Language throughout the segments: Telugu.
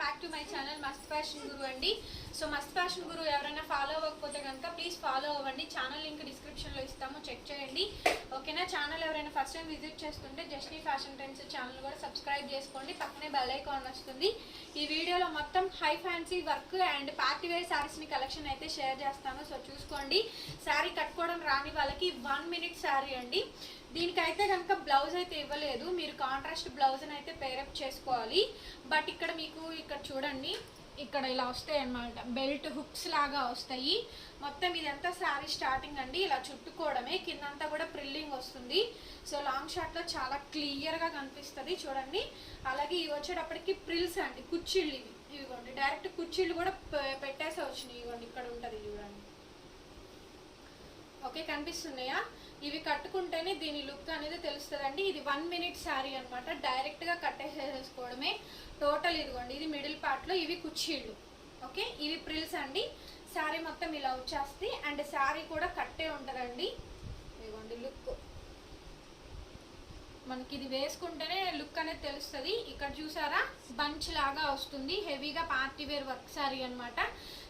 బ్యాక్ టు మై ఛానల్ మస్త్ ఫ్యాషన్ గురు అండి. సో మస్త్ ఫ్యాషన్ గురు ఎవరైనా ఫాలో అవ్వకపోతే కనుక ప్లీజ్ ఫాలో అవ్వండి. ఛానల్ లింక్ డిస్క్రిప్షన్లో ఇస్తాము, చెక్ చేయండి. ఓకేనా? ఛానల్ ఎవరైనా ఫస్ట్ టైం విజిట్ చేస్తుంటే జస్నీ ఫ్యాషన్ ట్రెండ్స్ ఛానల్ కూడా సబ్స్క్రైబ్ చేసుకోండి. పక్కనే బెల్ ఐకాన్ వస్తుంది. ఈ వీడియోలో మొత్తం high fancy work and party wear శారీస్ని కలెక్షన్ అయితే షేర్ చేస్తాను. సో చూసుకోండి. శారీ కట్టుకోవడం రాని వాళ్ళకి 1 minute శారీ అండి. దీనికైతే కనుక బ్లౌజ్ అయితే ఇవ్వలేదు, మీరు కాంట్రాస్ట్ బ్లౌజ్ని అయితే పేరప్ చేసుకోవాలి. బట్ ఇక్కడ మీకు ఇక్కడ చూడండి, ఇక్కడ ఇలా వస్తాయి అన్నమాట, బెల్ట్ హుక్స్ లాగా వస్తాయి. మొత్తం ఇదంతా శారీ స్టార్టింగ్ అండి, ఇలా చుట్టుకోవడమే. కిందంతా కూడా ప్రిల్లింగ్ వస్తుంది. సో లాంగ్ షాట్లో చాలా క్లియర్గా కనిపిస్తుంది చూడండి. అలాగే ఇవి వచ్చేటప్పటికి ప్రిల్స్ అండి, కుచ్చిళ్ళు ఇవిగోండి. డైరెక్ట్ కుచ్చిళ్ళు కూడా పెట్టేసే వచ్చినాయి. ఇవ్వండి, ఇక్కడ ఉంటుంది చూడండి. ఓకే, కనిపిస్తున్నాయా? ఇవి కట్టుకుంటేనే దీని లుక్ అనేది తెలుస్తుందండి. ఇది 1 minute శారీ అనమాట. డైరెక్ట్గా కట్టేసేసుకోవడమే. టోటల్ ఇదిగోండి, ఇది మిడిల్ పార్ట్లో ఇవి కుచ్చీళ్ళు. ఓకే, ఇవి ప్రిల్స్ అండి. శారీ మొత్తం ఇలా వచ్చేస్తుంది అండ్ శారీ కూడా కట్టే ఉంటుందండి. ఇదిగోండి లుక్, మనకి ఇది వేసుకుంటేనే లుక్ అనేది తెలుస్తుంది. ఇక్కడ చూసారా, బంచ్ లాగా వస్తుంది. హెవీగా పార్టీ వేర్ వర్క్ శారీ అనమాట.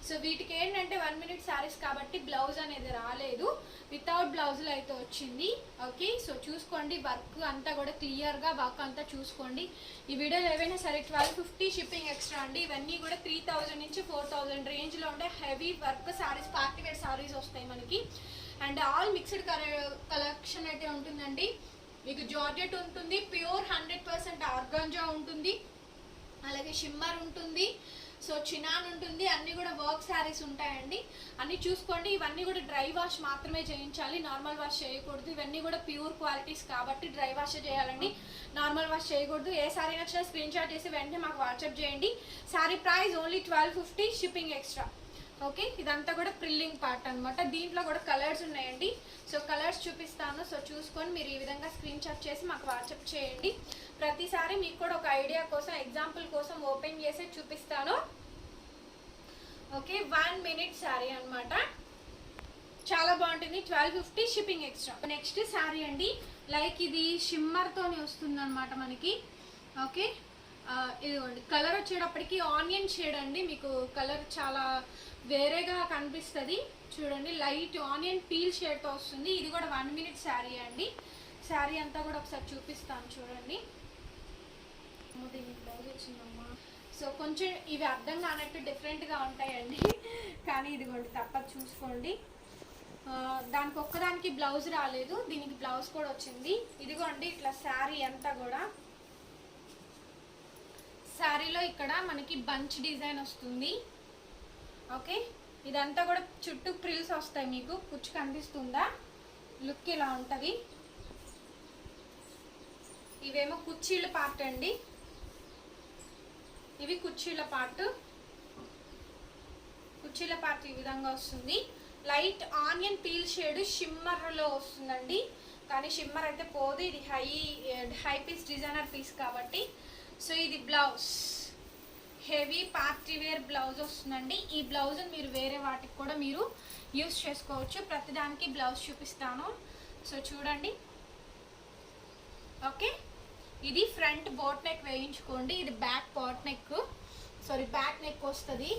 సో వీటికి ఏంటంటే 1 minute శారీస్ కాబట్టి బ్లౌజ్ అనేది రాలేదు, వితౌట్ బ్లౌజులు అయితే వచ్చింది. ఓకే, సో చూసుకోండి. వర్క్ అంతా కూడా క్లియర్గా వర్క్ అంతా చూసుకోండి. ఈ వీడియోలో ఏవైనా సరే 1250 షిప్పింగ్ ఎక్స్ట్రా అండి. ఇవన్నీ కూడా 3000 నుంచి 4000 రేంజ్లో ఉండే heavy work sarees, party wear sarees వస్తాయి మనకి. అండ్ ఆల్ మిక్స్డ్ కలెక్షన్ అయితే ఉంటుందండి. మీకు జార్జెట్ ఉంటుంది, ప్యూర్ 100% ఆర్గాంజా ఉంటుంది, అలాగే షిమ్మర్ ఉంటుంది, సో చినాన్ ఉంటుంది. అన్నీ కూడా వర్క్ శారీస్ ఉంటాయండి. అన్నీ చూసుకోండి. ఇవన్నీ కూడా డ్రై వాష్ మాత్రమే చేయించాలి, నార్మల్ వాష్ చేయకూడదు. ఇవన్నీ కూడా ప్యూర్ క్వాలిటీస్ కాబట్టి డ్రై వాష్ చేయాలండి, నార్మల్ వాష్ చేయకూడదు. ఏ శారీ నచ్చినా స్క్రీన్ షాట్ చేసి వెంటనే మాకు వాట్సాప్ చేయండి. Sari price only 1250, shipping extra. Okay, ఇదంతా కూడా ప్రిల్లింగ్ పార్ట్ అనమాట. దీంట్లో కూడా కలర్స్ ఉన్నాయండి. సో కలర్స్ చూపిస్తాను. సో చూసుకొని మీరు ఈ విధంగా స్క్రీన్ షాట్ చేసి మాకు వాట్సాప్ చేయండి. ప్రతిసారి మీకు కూడా ఒక ఐడియా కోసం, ఎగ్జాంపుల్ కోసం ఓపెన్ చేసి చూపిస్తాను. ఓకే, 1 minute శారీ అనమాట. చాలా బాగుంటుంది. 1250, షిప్పింగ్ ఎక్స్ట్రా. నెక్స్ట్ శారీ అండి, లైక్ ఇది షిమ్మర్తోనే వస్తుంది అనమాట మనకి. ఓకే, ఇదిగోండి. కలర్ వచ్చేటప్పటికి ఆనియన్ షేడ్ అండి. మీకు కలర్ చాలా వేరేగా కనిపిస్తుంది చూడండి. లైట్ ఆనియన్ పీల్ షేడ్తో వస్తుంది. ఇది కూడా 1 minute శారీ అండి. శారీ అంతా కూడా ఒకసారి చూపిస్తాను చూడండి. దీనికి బ్లౌజ్ వచ్చిందమ్మా. సో కొంచెం ఇవి అర్థం కానట్టు డిఫరెంట్గా ఉంటాయండి, కానీ ఇదిగోండి తప్పదు చూసుకోండి. దానికి ఒక్కదానికి బ్లౌజ్ రాలేదు, దీనికి బ్లౌజ్ కూడా వచ్చింది. ఇదిగోండి ఇట్లా శారీ అంతా కూడా. శారీలో ఇక్కడ మనకి బంచ్ డిజైన్ వస్తుంది. ఓకే, ఇదంతా కూడా చుట్టూ ప్రిల్స్ వస్తాయి. మీకు కుచ్చు కనిపిస్తుందా? లుక్ ఇలా ఉంటుంది. ఇవేమో కుచ్చీళ్ళ పార్ట్ అండి, ఇవి కుచ్చీళ్ళ పార్ట్. కుచ్చీళ్ళ పార్ట్ ఈ విధంగా వస్తుంది. లైట్ ఆనియన్ పీల్ షేడ్ షిమ్మర్లో వస్తుందండి, కానీ షిమ్మర్ అయితే పోదు. ఇది హై పీస్ డిజైనర్ పీస్ కాబట్టి. సో ఇది blouse, heavy party wear blouse వస్తుందండి. ఈ బ్లౌజ్ మీరు వేరే వాటికి కూడా మీరు యూస్ చేసుకోవచ్చు. ప్రతిదానికి బ్లౌజ్ చూపిస్తాను. సో చూడండి. ఓకే, ఇది ఫ్రంట్ బోట్ నెక్ వేయించుకోండి. ఇది back pot neck, back neck వస్తుంది.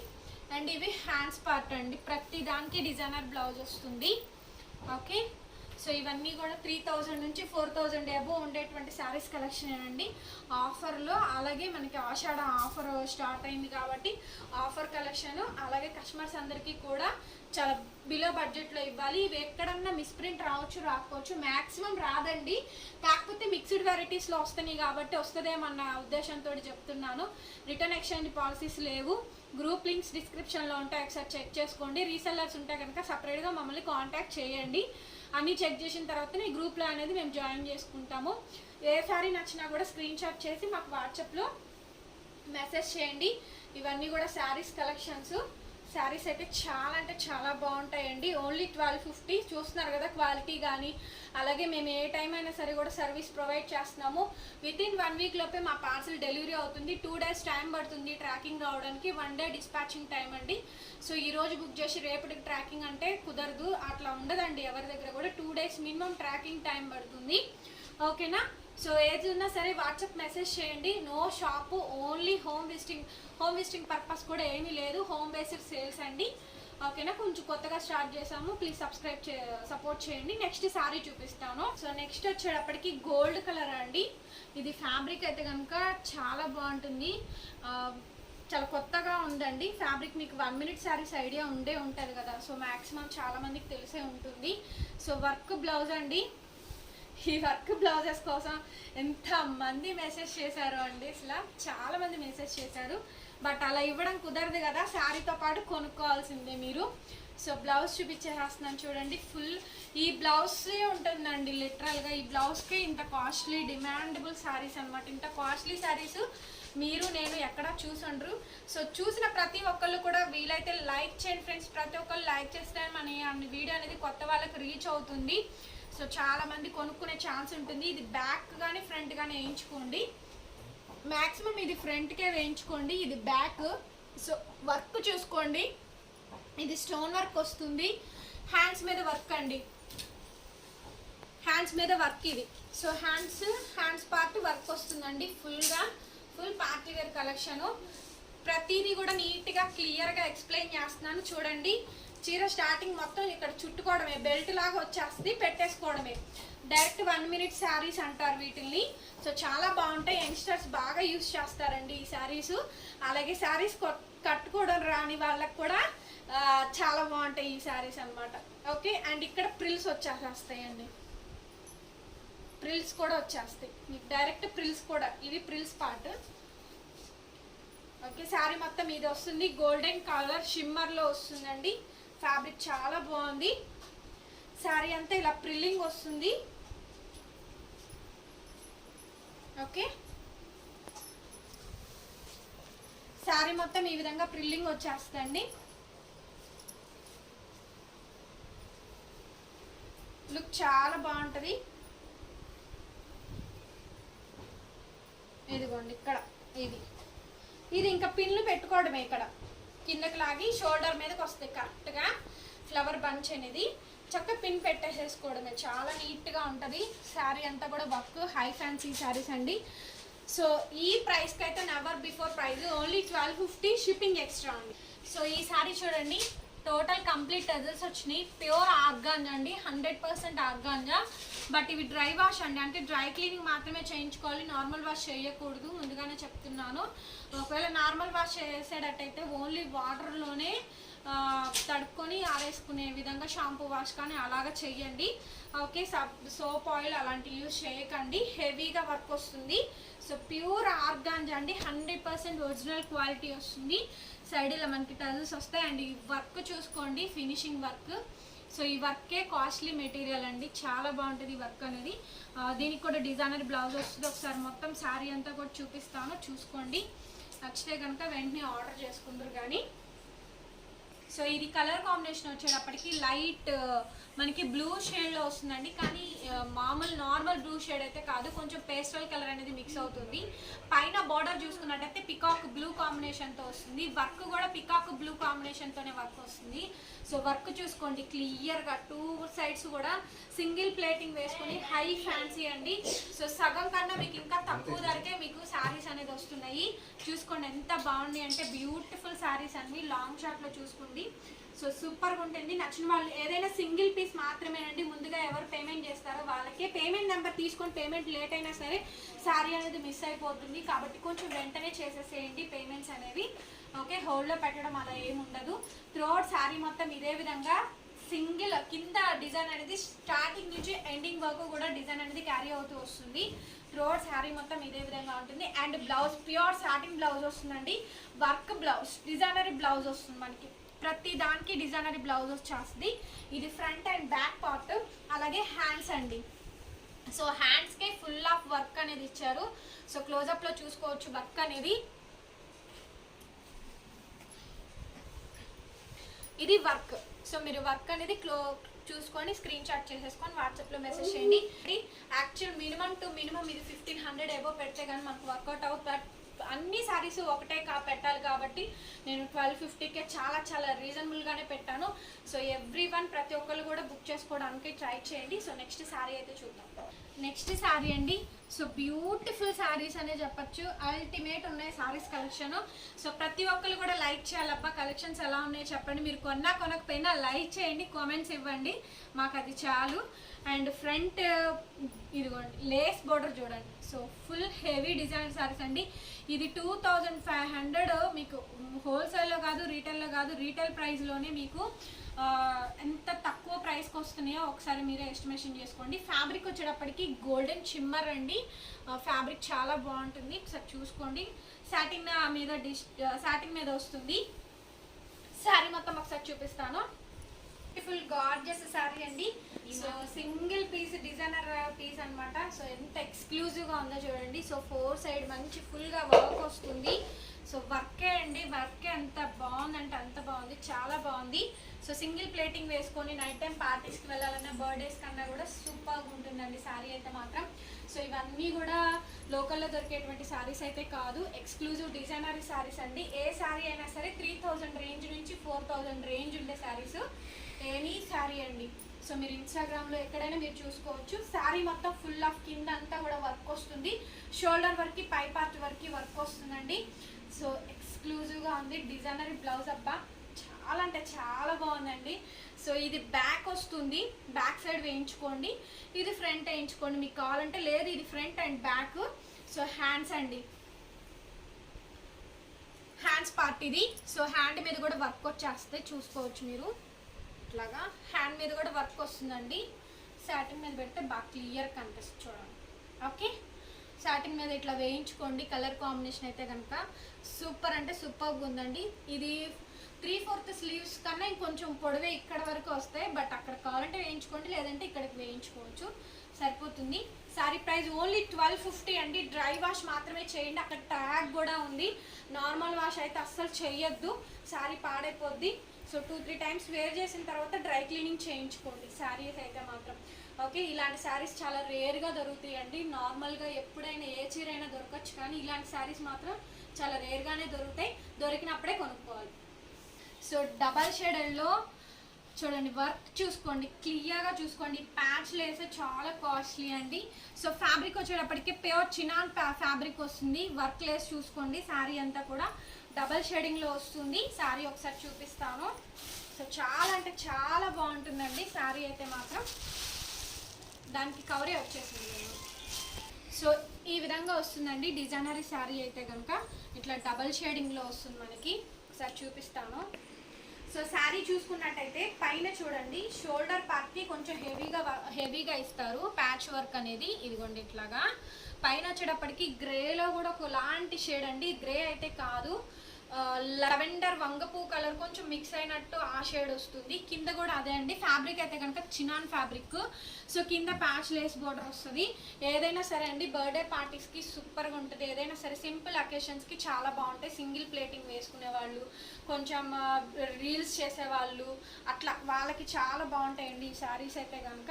అండ్ ఇవి హ్యాండ్స్ పార్ట్ అండి. ప్రతి దానికి డిజైనర్ బ్లౌజ్ వస్తుంది. ఓకే, సో ఇవన్నీ కూడా 3000 నుంచి 4000 అబోవ్ ఉండేటువంటి శారీస్ కలెక్షన్ అండి ఆఫర్లో. అలాగే మనకి ఆషాఢ ఆఫర్ స్టార్ట్ అయింది కాబట్టి ఆఫర్ కలెక్షన్. అలాగే కస్టమర్స్ అందరికీ కూడా చాలా బిలో బడ్జెట్లో ఇవ్వాలి. ఇవి ఎక్కడన్నా మిస్ప్రింట్ రావచ్చు, రాకపోవచ్చు, మ్యాక్సిమం రాదండి. కాకపోతే మిక్స్డ్ వెరైటీస్లో వస్తున్నాయి కాబట్టి వస్తుందేమన్న ఉద్దేశంతో చెప్తున్నాను. రిటర్న్ ఎక్స్చేంజ్ పాలసీస్ లేవు. గ్రూప్ లింక్స్ డిస్క్రిప్షన్లో ఉంటాయి, ఒకసారి చెక్ చేసుకోండి. రీసెల్లర్స్ ఉంటే కనుక సపరేట్గా మమ్మల్ని కాంటాక్ట్ చేయండి. అన్నీ చెక్ చేసిన తర్వాతనే ఈ గ్రూప్లో అనేది మేము జాయిన్ చేసుకుంటాము. ఏ శారీ నచ్చినా కూడా స్క్రీన్ షాట్ చేసి మాకు వాట్సాప్లో మెసేజ్ చేయండి. ఇవన్నీ కూడా శారీస్ కలెక్షన్స్. శారీస్ అయితే చాలా అంటే చాలా బాగుంటాయండి. ఓన్లీ 1250. చూస్తున్నారు కదా క్వాలిటీ కానీ. అలాగే మేము ఏ టైం అయినా సరే కూడా సర్వీస్ ప్రొవైడ్ చేస్తున్నాము. వితిన్ 1 week లోపే మా పార్సల్ డెలివరీ అవుతుంది. 2 days టైం పడుతుంది ట్రాకింగ్ రావడానికి, 1 day డిస్పాచింగ్ టైం అండి. సో ఈరోజు బుక్ చేసి రేపటికి ట్రాకింగ్ అంటే కుదరదు, అట్లా ఉండదండి ఎవరి దగ్గర కూడా. 2 days మినిమం ట్రాకింగ్ టైం పడుతుంది. ఓకేనా? సో ఏది ఉన్నా సరే వాట్సాప్ మెసేజ్ చేయండి. No shop, only home home visiting purpose కూడా ఏమీ లేదు, హోమ్ బేస్డ్ సేల్స్ అండి. ఓకేనా, కొంచెం కొత్తగా స్టార్ట్ చేసాము, ప్లీజ్ సపోర్ట్ చేయండి. నెక్స్ట్ సారీ చూపిస్తాను. సో నెక్స్ట్ వచ్చేటప్పటికి గోల్డ్ కలర్ అండి. ఇది ఫ్యాబ్రిక్ అయితే కనుక చాలా బాగుంటుంది, చాలా కొత్తగా ఉందండి ఫ్యాబ్రిక్. మీకు 1 మినిట్ శారీస్ ఐడియా ఉంటుంది కదా, సో మ్యాక్సిమం చాలా మందికి తెలిసే ఉంటుంది. సో వర్క్ బ్లౌజ్ అండి. ఈ వర్క్ బ్లౌజెస్ కోసం ఎంతమంది మెసేజ్ చేశారు అండి, అసలు చాలా మంది మెసేజ్ చేశారు. బట్ అలా ఇవ్వడం కుదరదు కదా, శారీతో పాటు కొనుక్కోవాల్సిందే మీరు. సో బ్లౌజ్ చూపించేస్తున్నాను చూడండి. ఫుల్ ఈ బ్లౌజే ఉంటుందండి లిటరల్గా. ఈ బ్లౌజ్కే ఇంత కాస్ట్లీ డిమాండబుల్ శారీస్ అనమాట. ఇంత కాస్ట్లీ శారీస్ మీరు నేను ఎక్కడా చూసుండ్రు. సో చూసిన ప్రతి ఒక్కళ్ళు కూడా వీలైతే లైక్ చేయండి ఫ్రెండ్స్. ప్రతి ఒక్కళ్ళు లైక్ చేస్తే మన వీడియో అనేది కొత్త వాళ్ళకి రీచ్ అవుతుంది. సో చాలా మంది కొనుక్కునే ఛాన్స్ ఉంటుంది. ఇది బ్యాక్ కానీ ఫ్రంట్ కానీ వేయించుకోండి, మ్యాక్సిమం ఇది ఫ్రంట్కే వేయించుకోండి, ఇది బ్యాక్. సో వర్క్ చూసుకోండి, ఇది స్టోన్ వర్క్ వస్తుంది, హ్యాండ్స్ మీద వర్క్ అండి, హ్యాండ్స్ మీద వర్క్ ఇది. సో హ్యాండ్స్ పార్ట్ వర్క్ వస్తుందండి. Full party wear collection. ప్రతిదీ కూడా నీట్గా క్లియర్గా ఎక్స్ప్లెయిన్ చేస్తున్నాను చూడండి. చీర స్టార్టింగ్ మొత్తం ఇక్కడ చుట్టుకోవడమే, బెల్ట్ లాగా వచ్చేస్తుంది, పెట్టేసుకోవడమే. డైరెక్ట్ 1 మినిట్ శారీస్ అంటారు వీటిల్ని. సో చాలా బాగుంటాయి, యంగ్స్టర్స్ బాగా యూస్ చేస్తారండి ఈ శారీస్. అలాగే శారీస్ కట్టుకోవడం రాని వాళ్ళకి కూడా చాలా బాగుంటాయి ఈ శారీస్ అనమాట. ఓకే, అండ్ ఇక్కడ ప్రిల్స్ వచ్చేస్తాయండి, ప్రిల్స్ కూడా వచ్చేస్తాయి మీకు డైరెక్ట్. ప్రిల్స్ కూడా ఇవి ప్రిల్స్ పార్ట్. ఓకే, శారీ మొత్తం ఇది వస్తుంది, గోల్డెన్ కలర్ షిమ్మర్లో వస్తుందండి. ఫ్యాబ్రిక్ చాలా బాగుంది. శారీ అంతా ఇలా ప్రిల్లింగ్ వస్తుంది. ఓకే, శారీ మొత్తం ఈ విధంగా ప్రిల్లింగ్ వచ్చేస్తుందండి. లుక్ చాలా బాగుంటుంది. ఇదిగోండి ఇక్కడ ఇది ఇంకా పిన్లు పెట్టుకోవడమే. ఇక్కడ కిందకి లాగి షోల్డర్ మీదకి వస్తాయి కరెక్ట్గా ఫ్లవర్ బంచ్ అనేది. చక్కగా పిన్ పెట్టేసేసుకోవడమే, చాలా నీట్గా ఉంటుంది. శారీ అంతా కూడా వర్క్, హై ఫ్యాన్సీ శారీస్ అండి. సో ఈ ప్రైస్కి అయితే never before price, only 1250 shipping extra అండి. సో ఈ శారీ చూడండి, టోటల్ కంప్లీట్ టజల్స్ వచ్చినాయి. ప్యూర్ ఆర్గాంజా అండి, 100% ఆర్గాంజా. బట్ ఇవి డ్రై వాష్ అండి, అంటే డ్రై క్లీనింగ్ మాత్రమే చేయించుకోవాలి, నార్మల్ వాష్ చేయకూడదు, ముందుగానే చెప్తున్నాను. ఒకవేళ నార్మల్ వాష్ చేసేటట్టయితే ఓన్లీ వాటర్లోనే తడుపుకొని ఆరేసుకునే విధంగా షాంపూ వాష్ కానీ అలాగా చెయ్యండి. ఓకే, సోప్ ఆయిల్ అలాంటివి యూజ్ చేయకండి. హెవీగా వర్క్ వస్తుంది. సో ప్యూర్ ఆర్గాంజా అండి, 100% ఒరిజినల్ క్వాలిటీ వస్తుంది. సైడ్ ఇలా మనకి టజల్స్ వస్తాయి. అండ్ ఈ వర్క్ చూసుకోండి, ఫినిషింగ్ వర్క్. సో ఈ వర్కే కాస్ట్లీ మెటీరియల్ అండి, చాలా బాగుంటుంది ఈ వర్క్ అనేది. దీనికి కూడా డిజైనర్ బ్లౌజ్ వస్తుంది. ఒకసారి మొత్తం శారీ అంతా కూడా చూపిస్తాను, చూసుకోండి. నచ్చితే కనుక వెంటనే ఆర్డర్ చేసుకుందరు కానీ. సో ఇది కలర్ కాంబినేషన్ వచ్చేటప్పటికి లైట్ మనకి బ్లూ షేడ్లో వస్తుందండి, కానీ మామూలు నార్మల్ బ్లూ షేడ్ అయితే కాదు, కొంచెం పేస్టల్ కలర్ అనేది మిక్స్ అవుతుంది. పైన బార్డర్ చూసుకున్నట్టయితే పికాక్ బ్లూ కాంబినేషన్తో వస్తుంది. వర్క్ కూడా పికాక్ బ్లూ కాంబినేషన్తోనే వర్క్ వస్తుంది. సో వర్క్ చూసుకోండి క్లియర్గా, 2 సైడ్స్ కూడా సింగిల్ ప్లేటింగ్ వేసుకొని హై ఫ్యాన్సీ అండి. సో సగం కన్నా మీకు ఇంకా తక్కువ ధరకే మీకు శారీస్ అనేది వస్తున్నాయి. చూసుకోండి ఎంత బాగుంది అంటే, బ్యూటిఫుల్ శారీస్ అన్ని లాంగ్ షాట్లో చూసుకోండి. సో సూపర్గా ఉంటుంది. నచ్చిన వాళ్ళు ఏదైనా సింగిల్ పీస్ మాత్రమేనండి, ముందుగా ఎవరు పేమెంట్ చేస్తారో వాళ్ళకే పేమెంట్ నెంబర్ తీసుకొని, పేమెంట్ లేట్ అయినా సరే శారీ అనేది మిస్ అయిపోతుంది. కాబట్టి కొంచెం వెంటనే చేసేసేయండి పేమెంట్స్ అనేవి. ఓకే, హోల్డ్లో పెట్టడం అలా ఏమి ఉండదు. త్రూఅవుట్ శారీ మొత్తం ఇదే విధంగా సింగిల్ కింద డిజైన్ అనేది స్టార్టింగ్ నుంచి ఎండింగ్ వరకు కూడా డిజైన్ అనేది క్యారీ అవుతూ వస్తుంది. త్రూఅవుట్ శారీ మొత్తం ఇదే విధంగా ఉంటుంది. And blouse pure satin blouse వస్తుందండి, వర్క్ బ్లౌజ్, డిజైనరీ బ్లౌజ్ వస్తుంది మనకి. ప్రతి దానికి డిజైనరీ బ్లౌజ్ వచ్చేస్తుంది. ఇది ఫ్రంట్ అండ్ బ్యాక్ పార్ట్. అలాగే హ్యాండ్స్ అండి. సో హ్యాండ్స్కే ఫుల్ ఆఫ్ వర్క్ అనేది ఇచ్చారు. సో క్లోజప్లో చూసుకోవచ్చు వర్క్ అనేది. ఇది వర్క్. సో మీరు వర్క్ అనేది చూసుకొని స్క్రీన్ షాట్ చేసేసుకొని వాట్సాప్లో మెసేజ్ చేయండి. యాక్చువల్ మినిమం టు మినిమం ఇది 1500 ఏవో పెడితే కానీ మనకు వర్కౌట్ అవుతుంది. అన్ని శారీస్ ఒకటే పెట్టాలి కాబట్టి నేను 1250కే చాలా రీజనబుల్గానే పెట్టాను. సో ఎవ్రీ వన్ ప్రతి ఒక్కరు కూడా బుక్ చేసుకోవడానికి ట్రై చేయండి. సో నెక్స్ట్ శారీ అయితే చూద్దాం. నెక్స్ట్ శారీ అండి. సో బ్యూటిఫుల్ శారీస్ అనే చెప్పచ్చు, అల్టిమేట్ ఉన్నాయి శారీస్ కలెక్షన్. సో ప్రతి ఒక్కరు కూడా లైక్ చేయాలబ్బా, కలెక్షన్స్ ఎలా ఉన్నాయో చెప్పండి. మీరు కొన్నా కొనకపోయినా లైక్ చేయండి, కామెంట్స్ ఇవ్వండి, మాకు అది చాలు. అండ్ ఫ్రంట్ ఇదిగోండి లేస్ బోర్డర్ చూడండి. So full heavy design saris అండి. ఇది 2500 మీకు హోల్సేల్లో కాదు, రీటైల్లో కాదు, రీటైల్ ప్రైస్లోనే మీకు ఎంత తక్కువ ప్రైస్కి వస్తున్నాయో ఒకసారి మీరే ఎస్టిమేషన్ చేసుకోండి. ఫ్యాబ్రిక్ వచ్చేటప్పటికి గోల్డెన్ చిమ్మర్ అండి, ఫ్యాబ్రిక్ చాలా బాగుంటుంది, ఒకసారి చూసుకోండి. సాటిన్ మీద వస్తుంది. శారీ మొత్తం ఒకసారి చూపిస్తాను. బ్యూటిఫుల్ గార్జియస్ శారీ అండి. So single piece designer piece అనమాట. సో ఎంత ఎక్స్క్లూజివ్గా ఉందో చూడండి. సో 4 సైడ్ మంచి ఫుల్గా వర్క్ వస్తుంది. సో వర్కే అండి, వర్కే ఎంత బాగుందంటే అంత బాగుంది, చాలా బాగుంది. సో సింగిల్ ప్లేటింగ్ వేసుకొని నైట్ టైం పార్టీస్కి వెళ్ళాలన్నా, బర్త్డేస్ కన్నా కూడా సూపర్గా ఉంటుందండి శారీ అయితే మాత్రం. సో ఇవన్నీ కూడా లోకల్లో దొరికేటువంటి శారీస్ అయితే కాదు, ఎక్స్క్లూజివ్ డిజైనరీ శారీస్ అండి. ఏ శారీ అయినా సరే 3000 రేంజ్ నుంచి 4000 రేంజ్ ఉండే శారీస్, ఎనీ శారీ అండి. సో మీరు ఇన్స్టాగ్రామ్లో ఎక్కడైనా మీరు చూసుకోవచ్చు. శారీ మొత్తం ఫుల్ ఆఫ్ కింద అంతా కూడా వర్క్ వస్తుంది, షోల్డర్ వరకు పై పార్ట్ వరకు వర్క్ వస్తుందండి. సో ఎక్స్క్లూజివ్గా ఉంది. డిజైనరీ బ్లౌజ్ అబ్బా చాలా అంటే చాలా బాగుందండి. సో ఇది బ్యాక్ వస్తుంది, బ్యాక్ సైడ్ వేయించుకోండి, ఇది ఫ్రంట్ వేయించుకోండి మీకు కావాలంటే. లేదు ఇది front and back. So hands అండి, హ్యాండ్స్ పార్ట్ ఇది. సో హ్యాండ్ మీద కూడా వర్క్ వచ్చేస్తే చూసుకోవచ్చు మీరు, ఇట్లాగా హ్యాండ్ మీద కూడా వర్క్ వస్తుందండి. సాటిన్ మీద పెడితే బాగా క్లియర్ కనిపిస్తుంది చూడండి. ఓకే, సాటిన్ మీద ఇట్లా వేయించుకోండి. కలర్ కాంబినేషన్ అయితే కనుక సూపర్ అంటే సూపర్గా ఉందండి. ఇది 3/4 స్లీవ్స్ కన్నా ఇంకొంచెం పొడవే ఇక్కడ వరకు వస్తాయి, బట్ అక్కడ కావాలంటే వేయించుకోండి, లేదంటే ఇక్కడికి వేయించుకోవచ్చు, సరిపోతుంది. సారీ ప్రైస్ ఓన్లీ 1250 అండి. డ్రై వాష్ మాత్రమే చేయండి, అక్కడ ట్యాగ్ కూడా ఉంది. నార్మల్ వాష్ అయితే అస్సలు చేయొద్దు, శారీ పాడైపోద్ది. సో 2-3 టైమ్స్ వేర్ చేసిన తర్వాత డ్రై క్లీనింగ్ చేయించుకోండి శారీస్ అయితే మాత్రం. ఓకే, ఇలాంటి శారీస్ చాలా రేర్గా దొరుకుతాయండి. నార్మల్గా ఎప్పుడైనా ఏ చీర అయినా దొరకచ్చు, కానీ ఇలాంటి శారీస్ మాత్రం చాలా రేర్గానే దొరుకుతాయి, దొరికినప్పుడే కొనుక్కోవాలి. సో డబల్ షేడెడ్లో చూడండి, వర్క్ చూసుకోండి, క్లియర్గా చూసుకోండి. ప్యాచ్లు వేస్తే చాలా కాస్ట్లీ అండి. సో ఫ్యాబ్రిక్ వచ్చేటప్పటికి ప్యూర్ చినాన్ ఫ్యాబ్రిక్ వస్తుంది. వర్క్ లేస్ చూసుకోండి. శారీ అంతా కూడా డబల్ షేడింగ్లో వస్తుంది. శారీ ఒకసారి చూపిస్తాను. సో చాలా అంటే చాలా బాగుంటుందండి శారీ అయితే మాత్రం. దానికి కవరే వచ్చేసింది. సో ఈ విధంగా వస్తుందండి డిజైనరీ శారీ అయితే కనుక. ఇట్లా డబల్ షేడింగ్లో వస్తుంది మనకి, ఒకసారి చూపిస్తాను. సో శారీ చూసుకున్నట్టయితే పైన చూడండి, షోల్డర్ పార్ట్కి కొంచెం హెవీగా ఇస్తారు ప్యాచ్ వర్క్ అనేది. ఇదిగోండి ఇట్లాగా. పైన వచ్చేటప్పటికి గ్రేలో కూడా ఒకలాంటి షేడ్ అండి, గ్రే అయితే కాదు, లెవెండర్ వంగపూ కలర్ కొంచెం మిక్స్ అయినట్టు ఆ షేడ్ వస్తుంది. కింద కూడా అదే అండి. ఫ్యాబ్రిక్ అయితే కనుక చినాన్ ఫ్యాబ్రిక్. సో కింద ప్యాచ్ లేస్ బోర్డర్ వస్తుంది. ఏదైనా సరే అండి బర్త్డే పార్టీస్కి సూపర్గా ఉంటుంది, ఏదైనా సరే సింపుల్ అకేషన్స్కి చాలా బాగుంటాయి. సింగిల్ ప్లేటింగ్ వేసుకునే వాళ్ళు, కొంచెం రీల్స్ చేసేవాళ్ళు, అట్లా వాళ్ళకి చాలా బాగుంటాయండి ఈ శారీస్ అయితే కనుక.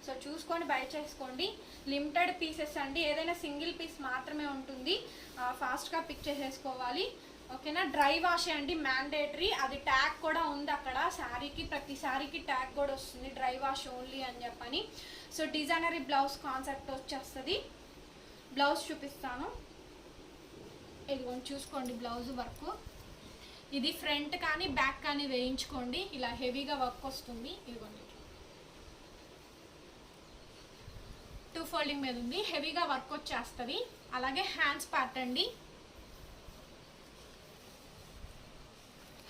సో చూసుకొని బై చేసుకోండి. లిమిటెడ్ పీసెస్ అండి, ఏదైనా సింగిల్ పీస్ మాత్రమే ఉంటుంది, ఫాస్ట్గా పిక్ చేసేసుకోవాలి. ఓకేనా. డ్రై వాష్ అండి మ్యాండేటరీ, అది ట్యాగ్ కూడా ఉంది అక్కడ శారీకి, ప్రతి శారీకి ట్యాగ్ కూడా వస్తుంది డ్రై వాష్ ఓన్లీ అని చెప్పని. సో డిజైనరీ బ్లౌజ్ కాన్సెప్ట్ వచ్చేస్తుంది. బ్లౌజ్ చూపిస్తాను, ఇదిగోండి చూసుకోండి బ్లౌజ్ వర్క్. ఇది ఫ్రంట్ కానీ బ్యాక్ కానీ వేయించుకోండి, ఇలా హెవీగా వర్క్ వస్తుంది. ఇదిగోండి 2 ఫోల్డింగ్ మీద ఉంది, హెవీగా వర్క్ వచ్చేస్తుంది. అలాగే హ్యాండ్స్ పార్ట్ అండి,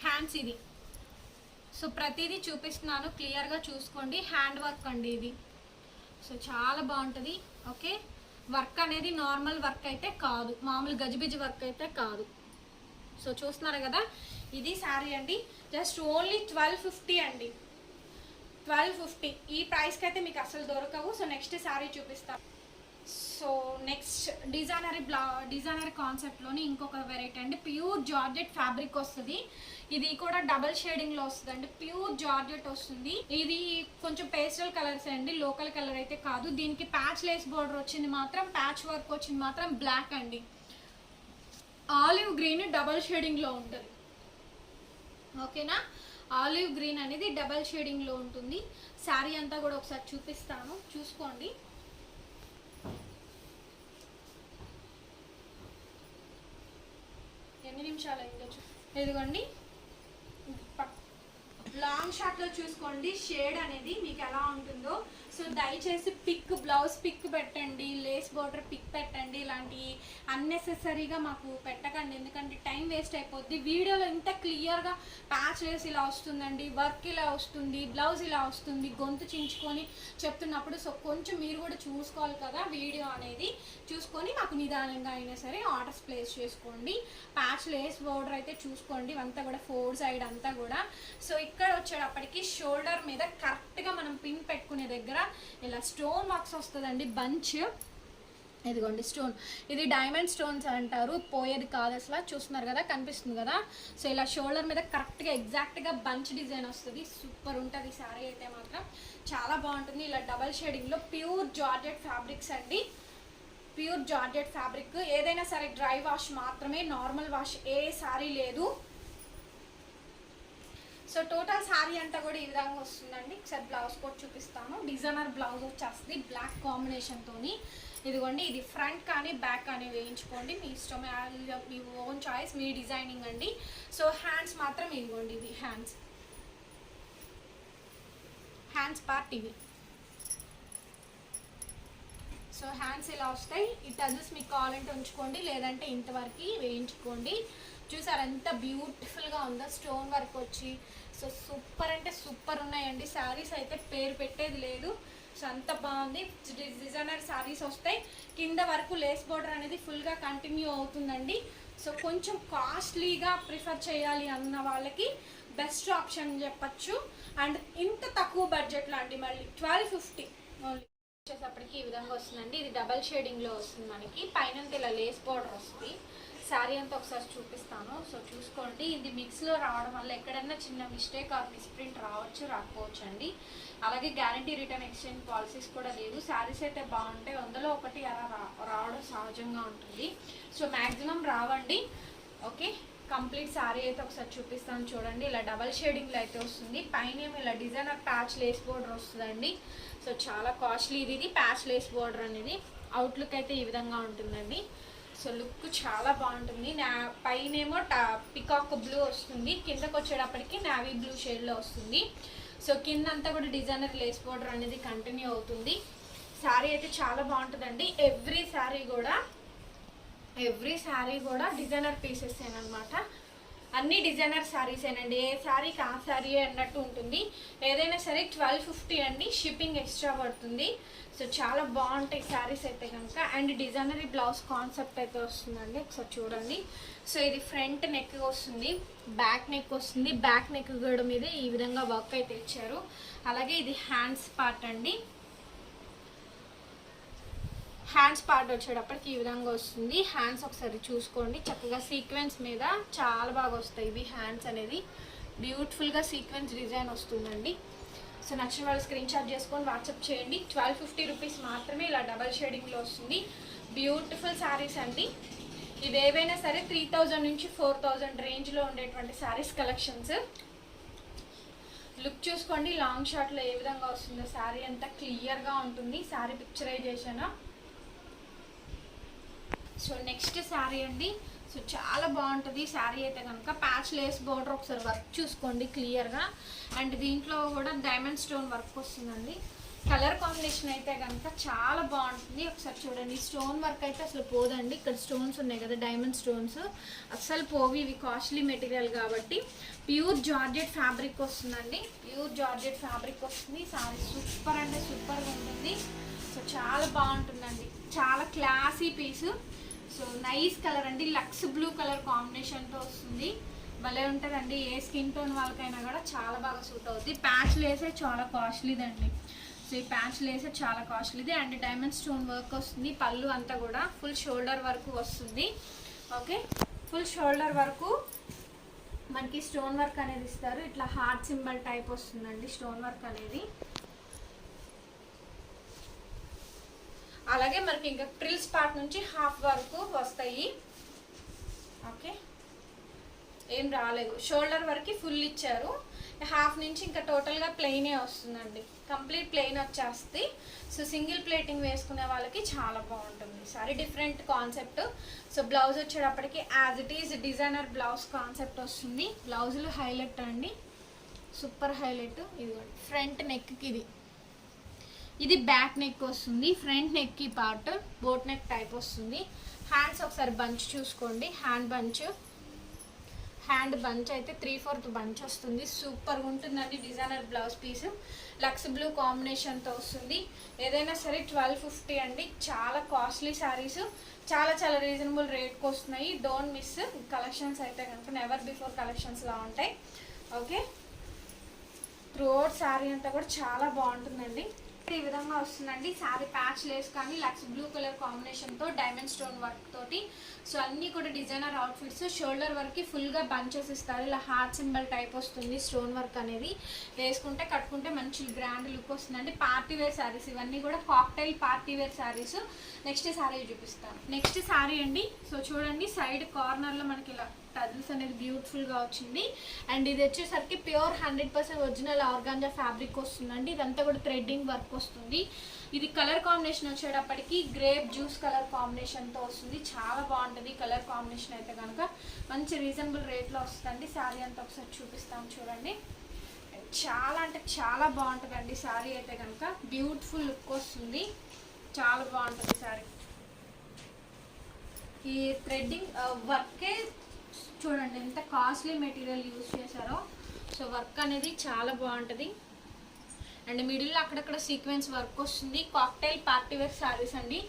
హ్యాండ్స్ ఇది. సో ప్రతిదీ చూపిస్తున్నాను, క్లియర్గా చూసుకోండి. హ్యాండ్ వర్క్ అండి ఇది. సో చాలా బాగుంటుంది. ఓకే, వర్క్ అనేది నార్మల్ వర్క్ అయితే కాదు, మామూలు గజిబిజి వర్క్ అయితే కాదు. సో చూస్తున్నారు కదా, ఇది శారీ అండి. జస్ట్ ఓన్లీ 1250 అండి, 1250. ఈ ప్రైస్కి అయితే మీకు అసలు దొరకవు. సో నెక్స్ట్ శారీ చూపిస్తాను. సో నెక్స్ట్ డిజైనరీ కాన్సెప్ట్లోని ఇంకొక వెరైటీ అండి. ప్యూర్ జార్జెట్ ఫ్యాబ్రిక్ వస్తుంది. ఇది కూడా డబల్ షేడింగ్లో వస్తుంది అండి, ప్యూర్ జార్జెట్ వస్తుంది. ఇది కొంచెం పేస్టల్ కలర్స్ అండి, లోకల్ కలర్ అయితే కాదు. దీనికి ప్యాచ్ లేస్ బోర్డర్ వచ్చింది మాత్రం, ప్యాచ్ వర్క్ వచ్చింది మాత్రం బ్లాక్ అండి. ఆలివ్ గ్రీన్ డబల్ షేడింగ్లో ఉంటుంది. ఓకేనా, ఆలివ్ గ్రీన్ అనేది డబల్ షేడింగ్లో ఉంటుంది. శారీ అంతా కూడా ఒకసారి చూపిస్తాను, చూసుకోండి. ఎన్ని నిమిషాలు అయిందో ఇదిగోండి లాంగ్ షాట్ లో చూసుకోండి షేడ్ అనేది మీకు ఎలా ఉంటుందో. సో దయచేసి పిక్, బ్లౌజ్ పిక్ పెట్టండి, లేస్ బోర్డర్ పిక్ పెట్టండి. ఇలాంటి అన్నెసెసరీగా మాకు పెట్టకండి, ఎందుకంటే టైం వేస్ట్ అయిపోద్ది. వీడియోలో ఇంత క్లియర్గా ప్యాచ్ వేసి ఇలా వస్తుందండి, వర్క్ ఇలా వస్తుంది, బ్లౌజ్ ఇలా వస్తుంది, గొంతు చించుకొని చెప్తున్నప్పుడు. సో కొంచెం మీరు కూడా చూసుకోవాలి కదా, వీడియో అనేది చూసుకొని మాకు నిదానంగా అయినా సరే ఆర్డర్స్ ప్లేస్ చేసుకోండి. ప్యాచ్ లేస్ బోర్డర్ అయితే చూసుకోండి, అంతా కూడా 4 సైడ్ అంతా కూడా. సో ఇక్కడ వచ్చేటప్పటికి షోల్డర్ మీద కరెక్ట్గా మనం పిన్ పెట్టుకునే దగ్గర ఇలా స్టోన్ మార్క్స్ వస్తుందండి, బంచ్. ఇదిగోండి స్టోన్, ఇది డైమండ్ స్టోన్స్ అంటారు, పోయేది కాదు అసలు. చూస్తున్నారు కదా, కనిపిస్తుంది కదా. సో ఇలా షోల్డర్ మీద కరెక్ట్గా ఎగ్జాక్ట్గా బంచ్ డిజైన్ వస్తుంది. సూపర్ ఉంటుంది శారీ అయితే మాత్రం, చాలా బాగుంటుంది. ఇలా డబల్ షేడింగ్లో ప్యూర్ జార్జెట్ ఫ్యాబ్రిక్స్ అండి, ప్యూర్ జార్జెట్ ఫ్యాబ్రిక్. ఏదైనా సరే డ్రై వాష్ మాత్రమే, నార్మల్ వాష్ ఏ శారీ లేదు. సో టోటల్ శారీ అంతా కూడా ఈ విధంగా వస్తుందండి. ఒకసారి బ్లౌజ్ కోట్ చూపిస్తాను. డిజైనర్ బ్లౌజ్ వచ్చేస్తుంది బ్లాక్ కాంబినేషన్తోని. ఇదిగోండి, ఇది ఫ్రంట్ కానీ బ్యాక్ కానీ వేయించుకోండి, మీ ఇష్టం, మీ ఓన్ చాయిస్, మీ డిజైనింగ్ అండి. సో హ్యాండ్స్ మాత్రం ఇదిగోండి, ఇది హ్యాండ్స్ పార్ట్ ఇవి. సో హ్యాండ్స్ ఇలా వస్తాయి. ఈ టజల్స్ మీకు కావాలంటే ఉంచుకోండి, లేదంటే ఇంతవరకు వేయించుకోండి. చూసారు ఎంత బ్యూటిఫుల్గా ఉందో, స్టోన్ వర్క్ వచ్చి. సో సూపర్ అంటే సూపర్ ఉన్నాయండి శారీస్ అయితే, పేరు పెట్టేది లేదు. సో అంత బాగుంది. డిజైనర్ శారీస్ వస్తాయి, కింద వరకు లేస్ బోర్డర్ అనేది ఫుల్గా కంటిన్యూ అవుతుందండి. సో కొంచెం కాస్ట్లీగా ప్రిఫర్ చేయాలి అన్న వాళ్ళకి బెస్ట్ ఆప్షన్ చెప్పచ్చు. అండ్ ఇంత తక్కువ బడ్జెట్లో అండి, మళ్ళీ 1250 ఓన్లీ వచ్చేటప్పటికి ఈ విధంగా వస్తుందండి. ఇది డబల్ షేడింగ్లో వస్తుంది మనకి, పైన ఇలా లేస్ బోర్డర్ వస్తుంది. శారీ అంతా ఒకసారి చూపిస్తాను. సో చూసుకోండి, ఇది మిక్స్లో రావడం వల్ల ఎక్కడైనా చిన్న మిస్టేక్ ఆర్ మిస్ప్రింట్ రావచ్చు, రాకపోవచ్చు అండి. అలాగే గ్యారంటీ రిటర్న్ ఎక్స్చేంజ్ పాలసీస్ కూడా లేదు. శారీస్ అయితే బాగుంటాయి, 100లో 1 అలా రావడం సహజంగా ఉంటుంది. సో మ్యాక్సిమం రావండి. ఓకే, కంప్లీట్ శారీ అయితే ఒకసారి చూపిస్తాను చూడండి. ఇలా డబల్ షేడింగ్లో అయితే వస్తుంది, పైన ఇలా డిజైనర్ ప్యాచ్ లేస్ బోర్డర్ వస్తుందండి. సో చాలా కాస్ట్లీ ఇది ప్యాచ్ లేస్ బోర్డర్ అనేది. అవుట్లుక్ అయితే ఈ విధంగా ఉంటుందండి. సో లుక్ చాలా బాగుంటుంది. పైనేమో పికాక్ బ్లూ వస్తుంది, కిందకు వచ్చేటప్పటికి నావీ బ్లూ షేడ్లో వస్తుంది. సో కింద అంతా కూడా డిజైనర్ లేస్ బోర్డర్ అనేది కంటిన్యూ అవుతుంది. శారీ అయితే చాలా బాగుంటుందండి. ఎవ్రీ శారీ కూడా డిజైనర్ పీసెస్ అనమాట. అన్ని డిజైనర్ శారీసేనండి, ఏ శారీకి ఆ శారీ అన్నట్టు ఉంటుంది. ఏదైనా సరే 1250 అండి, షిప్పింగ్ ఎక్స్ట్రా పడుతుంది. సో చాలా బాగుంటాయి శారీస్ అయితే కనుక. అండ్ డిజైనరీ బ్లౌజ్ కాన్సెప్ట్ అయితే వస్తుందండి, ఒకసారి చూడండి. సో ఇది ఫ్రంట్ నెక్ వస్తుంది, బ్యాక్ నెక్ వస్తుంది. బ్యాక్ నెక్ కూడా మీద ఈ విధంగా వర్క్ అయితే ఇచ్చారు. అలాగే ఇది హ్యాండ్స్ పార్ట్ అండి. హ్యాండ్స్ పార్ట్ వచ్చేటప్పటికి ఈ విధంగా వస్తుంది. హ్యాండ్స్ ఒకసారి చూసుకోండి, చక్కగా సీక్వెన్స్ మీద చాలా బాగా వస్తాయి ఇవి. హ్యాండ్స్ అనేది బ్యూటిఫుల్గా సీక్వెన్స్ డిజైన్ వస్తుందండి. సో నచ్చిన వాళ్ళు స్క్రీన్ షాట్ చేసుకొని వాట్సాప్ చేయండి. 1250 రూపీస్ మాత్రమే. ఇలా డబల్ షేడింగ్లో వస్తుంది. బ్యూటిఫుల్ శారీస్ అండి. ఇవి ఏవైనా సరే 3000 నుంచి 4000 రేంజ్లో ఉండేటువంటి శారీస్ కలెక్షన్స్. లుక్ చూసుకోండి, లాంగ్ షాట్లో ఏ విధంగా వస్తుందో. శారీ అంతా క్లియర్గా ఉంటుంది, saree picturization. So next saree అండి. సో చాలా బాగుంటుంది శారీ అయితే కనుక. ప్యాచ్ లేస్ బోర్డర్ ఒకసారి వర్క్ చూసుకోండి క్లియర్గా. అండ్ దీంట్లో కూడా డైమండ్ స్టోన్ వర్క్ వస్తుందండి. కలర్ కాంబినేషన్ అయితే కనుక చాలా బాగుంటుంది. ఒకసారి చూడండి, స్టోన్ వర్క్ అయితే అసలు పోదండి. ఇక్కడ స్టోన్స్ ఉన్నాయి కదా, డైమండ్ స్టోన్స్, అస్సలు పోవి. ఇవి కాస్ట్లీ మెటీరియల్ కాబట్టి. ప్యూర్ జార్జెట్ ఫ్యాబ్రిక్ వస్తుందండి, ప్యూర్ జార్జెట్ ఫ్యాబ్రిక్ వస్తుంది. శారీ సూపర్ అంటే సూపర్గా ఉంటుంది. సో చాలా బాగుంటుందండి, చాలా క్లాసీ పీసు. సో నైస్ కలర్ అండి, లక్స్ బ్లూ కలర్ కాంబినేషన్తో వస్తుంది. భలే ఉంటుందండి, ఏ స్కిన్ టోన్ వాళ్ళకైనా కూడా చాలా బాగా సూట్ అవుతుంది. ప్యాచ్ లేసే చాలా కాస్ట్లీదండి. సో ఈ ప్యాచ్ లేసే చాలా కాస్ట్లీది. అండ్ డైమండ్ స్టోన్ వర్క్ వస్తుంది. పళ్ళు అంతా కూడా ఫుల్ షోల్డర్ వరకు వస్తుంది. ఓకే, ఫుల్ షోల్డర్ వరకు మనకి స్టోన్ వర్క్ అనేది ఇస్తారు. ఇట్లా హార్ట్ సింబల్ టైప్ వస్తుందండి స్టోన్ వర్క్ అనేది. అలాగే మనకి ఇంకా ట్రిల్స్ పార్ట్ నుంచి హాఫ్ వరకు వస్తాయి. ఓకే, ఏం రాలేదు. షోల్డర్ వరకు ఫుల్ ఇచ్చారు, హాఫ్ నుంచి ఇంకా టోటల్గా ప్లెయినే వస్తుందండి, కంప్లీట్ ప్లెయిన్ వచ్చేస్తుంది. సో సింగిల్ ప్లేటింగ్ వేసుకునే వాళ్ళకి చాలా బాగుంటుంది sari, different concept. So blouse వచ్చేటప్పటికి as it is designer blouse concept వస్తుంది. బ్లౌజులు హైలైట్ అండి, సూపర్ హైలైట్. ఇదిగోండి ఫ్రంట్ నెక్కి ఇది బ్యాక్ నెక్ వస్తుంది, ఫ్రంట్ నెక్కి పార్ట్ బోట్ నెక్ టైప్ వస్తుంది. హ్యాండ్స్ ఒకసారి బంచ్ చూసుకోండి, హ్యాండ్ బంచ్ అయితే 3/4 బంచ్ వస్తుంది, సూపర్గా ఉంటుందండి. డిజైనర్ బ్లౌజ్ పీస్ లక్స్ బ్లూ కాంబినేషన్తో వస్తుంది. ఏదైనా సరే 1250 అండి, చాలా కాస్ట్లీ శారీస్, చాలా చాలా రీజనబుల్ రేట్కి వస్తున్నాయి. డోంట్ మిస్ కలెక్షన్స్ అయితే కనుక నెవర్ బిఫోర్ కలెక్షన్స్లా ఉంటాయి. ఓకే, త్రూఅవుట్ శారీ అంతా కూడా చాలా బాగుంటుందండి. ఈ విధంగా వస్తుందండి శారీ, ప్యాచ్ లేస్ కానీ లక్స్ బ్లూ కలర్ కాంబినేషన్తో డైమండ్ స్టోన్ వర్క్ తోటి. సో అన్నీ కూడా డిజైనర్ అవుట్ఫిట్స్. షోల్డర్ వరకు ఫుల్గా బంచెస్ ఇస్తారు, ఇలా హార్ట్ సింబల్ టైప్ వస్తుంది. స్టోన్ వర్క్ అనేది వేసుకుంటే కట్టుకుంటే మంచి గ్రాండ్ లుక్ వస్తుందండి. పార్టీ వేర్ శారీస్ ఇవన్నీ కూడా, cocktail party wear sarees. Next saree చూపిస్తాను. నెక్స్ట్ శారీ అండి, సో చూడండి సైడ్ కార్నర్లో మనకి ఇలా టజిల్స్ అనేది బ్యూటిఫుల్గా వచ్చింది. అండ్ ఇది వచ్చేసరికి ప్యూర్ 100% ఒరిజినల్ ఆర్గాంజా ఫ్యాబ్రిక్ వస్తుందండి. ఇదంతా కూడా థ్రెడ్డింగ్ వర్క్ వస్తుంది. ఇది కలర్ కాంబినేషన్ వచ్చేటప్పటికి గ్రేప్ జ్యూస్ కలర్ కాంబినేషన్తో వస్తుంది, చాలా బాగుంటుంది కలర్ కాంబినేషన్ అయితే కనుక. మంచి రీజనబుల్ రేట్లో వస్తుందండి. శారీ అంతా ఒకసారి చూపిస్తాం చూడండి, చాలా అంటే చాలా బాగుంటుందండి శారీ అయితే కనుక. బ్యూటిఫుల్ లుక్ వస్తుంది, చాలా బాగుంటుంది శారీ. ఈ థ్రెడ్డింగ్ వర్కే చూడండి ఎంత కాస్ట్లీ మెటీరియల్ యూజ్ చేశారో. సో వర్క్ అనేది చాలా బాగుంటుంది. అండ్ మిడిల్లో అక్కడక్కడ సీక్వెన్స్ వర్క్ వస్తుంది. కాక్టైల్ పార్టీ వేర్ శారీస్ అండి.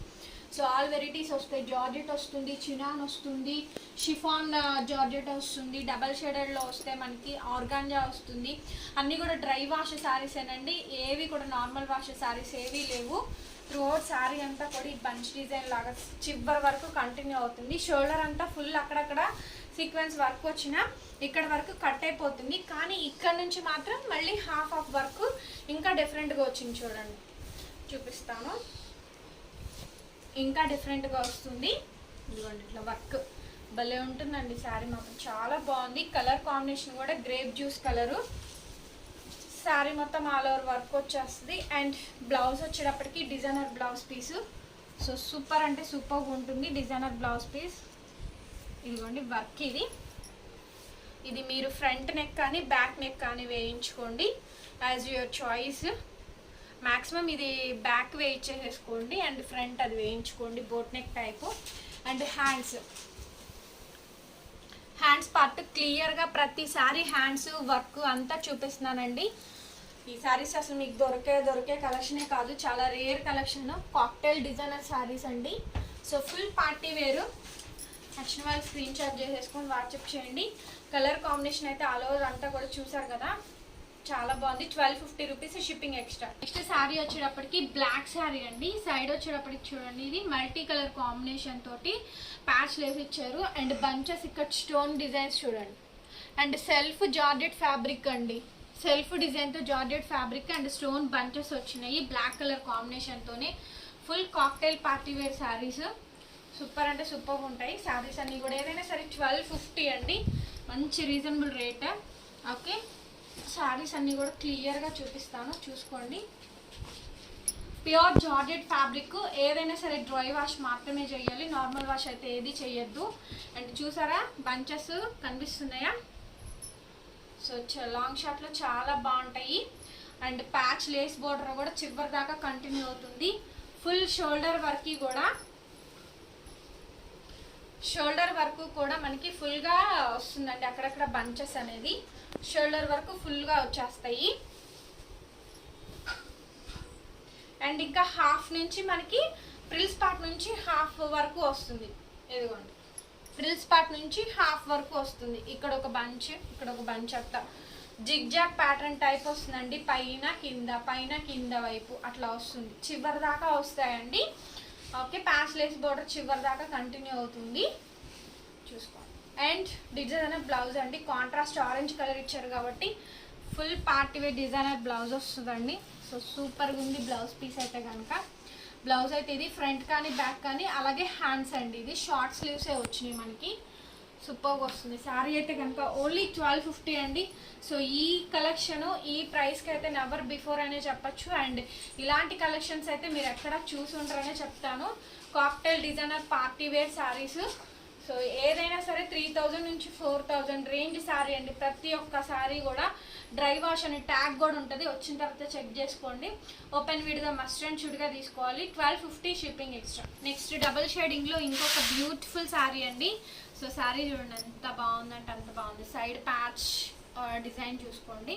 సో ఆల్ వెరైటీస్ వస్తాయి. జార్జెట్ వస్తుంది, చినాన్ వస్తుంది, షిఫాన్ జార్జెట్ వస్తుంది, డబల్ షేడెడ్లో వస్తే మనకి ఆర్గాంజా వస్తుంది. అన్నీ కూడా డ్రై వాష్ శారీస్ ఏనండి, ఏవి కూడా నార్మల్ వాష్ శారీస్ ఏవీ లేవు. త్రూఅవుట్ శారీ అంతా కూడా ఈ బంచ్ డిజైన్ లాగా చివరి వరకు కంటిన్యూ అవుతుంది. షోల్డర్ అంతా ఫుల్ అక్కడక్కడ సీక్వెన్స్ వర్క్ వచ్చిన ఇక్కడ వరకు కట్ అయిపోతుంది, కానీ ఇక్కడ నుంచి మాత్రం మళ్ళీ హాఫ్ ఆఫ్ వర్క్ ఇంకా డిఫరెంట్గా వచ్చింది. చూడండి చూపిస్తాను, ఇంకా డిఫరెంట్గా వస్తుంది. ఇదిగోండి ఇట్లా వర్క్ భలే ఉంటుందండి శారీ, మాత్రం చాలా బాగుంది. కలర్ కాంబినేషన్ కూడా గ్రేప్ జ్యూస్ కలరు. శారీ మొత్తం ఆల్ ఓవర్ వర్క్ వచ్చేస్తుంది. అండ్ బ్లౌజ్ వచ్చేటప్పటికి designer blouse piece. So super అంటే సూపర్గా ఉంటుంది డిజైనర్ బ్లౌజ్ పీస్. ఇదిగోండి వర్క్ ఇది మీరు ఫ్రంట్ నెక్ కానీ బ్యాక్ నెక్ కానీ వేయించుకోండి, యాజ్ యువర్ చాయిస్. మ్యాక్సిమం ఇది బ్యాక్ వేయించేసేసుకోండి అండ్ ఫ్రంట్ అది వేయించుకోండి, boat neck type. And hands part క్లియర్గా ప్రతిసారి హ్యాండ్స్ వర్క్ అంతా చూపిస్తున్నానండి. ఈ శారీస్ అసలు మీకు దొరికే కలెక్షనే కాదు, చాలా rare collection. Cocktail designer saris అండి. సో ఫుల్ పార్టీ వేరు. నచ్చిన వాళ్ళు స్క్రీన్ షాట్ చేసేసుకొని వాట్సాప్ చేయండి. కలర్ కాంబినేషన్ అయితే ఆల్ ఓవర్ అంతా కూడా చూసారు కదా, చాలా బాగుంది. 1250 rupees shipping extra. Next sari వచ్చేటప్పటికి బ్లాక్ శారీ అండి. సైడ్ వచ్చేటప్పటికి చూడండి ఇది మల్టీ కలర్ కాంబినేషన్ తోటి ప్యాచ్ లేసి ఇచ్చారు. అండ్ బంచెస్ ఇక్కడ స్టోన్ డిజైన్స్ చూడండి. అండ్ సెల్ఫ్ జార్జెట్ ఫ్యాబ్రిక్ అండి, సెల్ఫ్ డిజైన్తో georgette fabric and stone bunches వచ్చినాయి బ్లాక్ కలర్ కాంబినేషన్తోనే. Full cocktail party wear saris, super అంటే సూపర్గా ఉంటాయి శారీస్ అన్నీ కూడా. ఏదైనా సరే 1250 అండి, మంచి రీజనబుల్ రేట్. ఓకే, శారీస్ అన్నీ కూడా క్లియర్గా చూపిస్తాను చూసుకోండి. Pure georgette fabric. ఏదైనా సరే డ్రై వాష్ మాత్రమే చేయాలి, నార్మల్ వాష్ అయితే ఏది చేయొద్దు. అండ్ చూసారా బంచెస్ కనిపిస్తున్నాయా? సో లాంగ్ షాట్లో చాలా బాగుంటాయి. అండ్ ప్యాచ్ లేస్ బోర్డర్ కూడా చివరి దాకా కంటిన్యూ అవుతుంది. ఫుల్ షోల్డర్ వర్క్ కూడా మనకి ఫుల్గా వస్తుందండి. అక్కడక్కడ బంచెస్ అనేది షోల్డర్ వరకు ఫుల్గా వచ్చేస్తాయి. అండ్ ఇంకా హాఫ్ నుంచి మనకి ఫ్రిల్స్ పార్ట్ నుంచి హాఫ్ వరకు వస్తుంది. ఇదిగోండి ఫ్రిల్స్ పార్ట్ నుంచి హాఫ్ వరకు వస్తుంది. ఇక్కడ ఒక బంచ్ అట్లా జిగ్జాగ్ ప్యాటర్న్ టైప్ వస్తుందండి. పైన కింద వైపు అట్లా వస్తుంది, చివరి దాకా వస్తాయండి. ఓకే, ప్యాచ్ లేస్ బోర్డర్ చివరి దాకా కంటిన్యూ అవుతుంది, చూసుకోండి. అండ్ డిజైనర్ బ్లౌజ్ అండి, కాంట్రాస్ట్ ఆరెంజ్ కలర్ ఇచ్చారు కాబట్టి full party wear designer blouse వస్తుందండి. సో సూపర్గా ఉంది బ్లౌజ్ పీస్ అయితే కనుక. బ్లౌజ్ అయితే ఇది ఫ్రంట్ కానీ బ్యాక్ కానీ, అలాగే హ్యాండ్స్ అండి. ఇది షార్ట్ స్లీవ్సే వచ్చినాయి మనకి. సూపర్గా వస్తుంది. శారీ అయితే కనుక ఓన్లీ 1250 అండి. సో ఈ కలెక్షన్ ఈ ప్రైస్కి అయితే నెవర్ బిఫోర్ అనే చెప్పచ్చు. అండ్ ఇలాంటి కలెక్షన్స్ అయితే మీరు ఎక్కడ చూసి ఉంటారనే చెప్తాను. Cocktail designer party wear sarees. So ఏదైనా సరే 3000 నుంచి 4000 రేంజ్ శారీ అండి. ప్రతి ఒక్క శారీ కూడా డ్రై వాష్ అనే ట్యాగ్ కూడా ఉంటుంది, వచ్చిన తర్వాత చెక్ చేసుకోండి. ఓపెన్ విడిగా మస్ట్ అండ్ షుడ్గా తీసుకోవాలి. 1250 షిప్పింగ్ ఎక్స్ట్రా. నెక్స్ట్ డబుల్ షేడింగ్లో ఇంకొక బ్యూటిఫుల్ శారీ అండి. సో శారీ చూడండి ఎంత బాగుందంటే అంత బాగుంది. సైడ్ ప్యాచ్ డిజైన్ చూసుకోండి.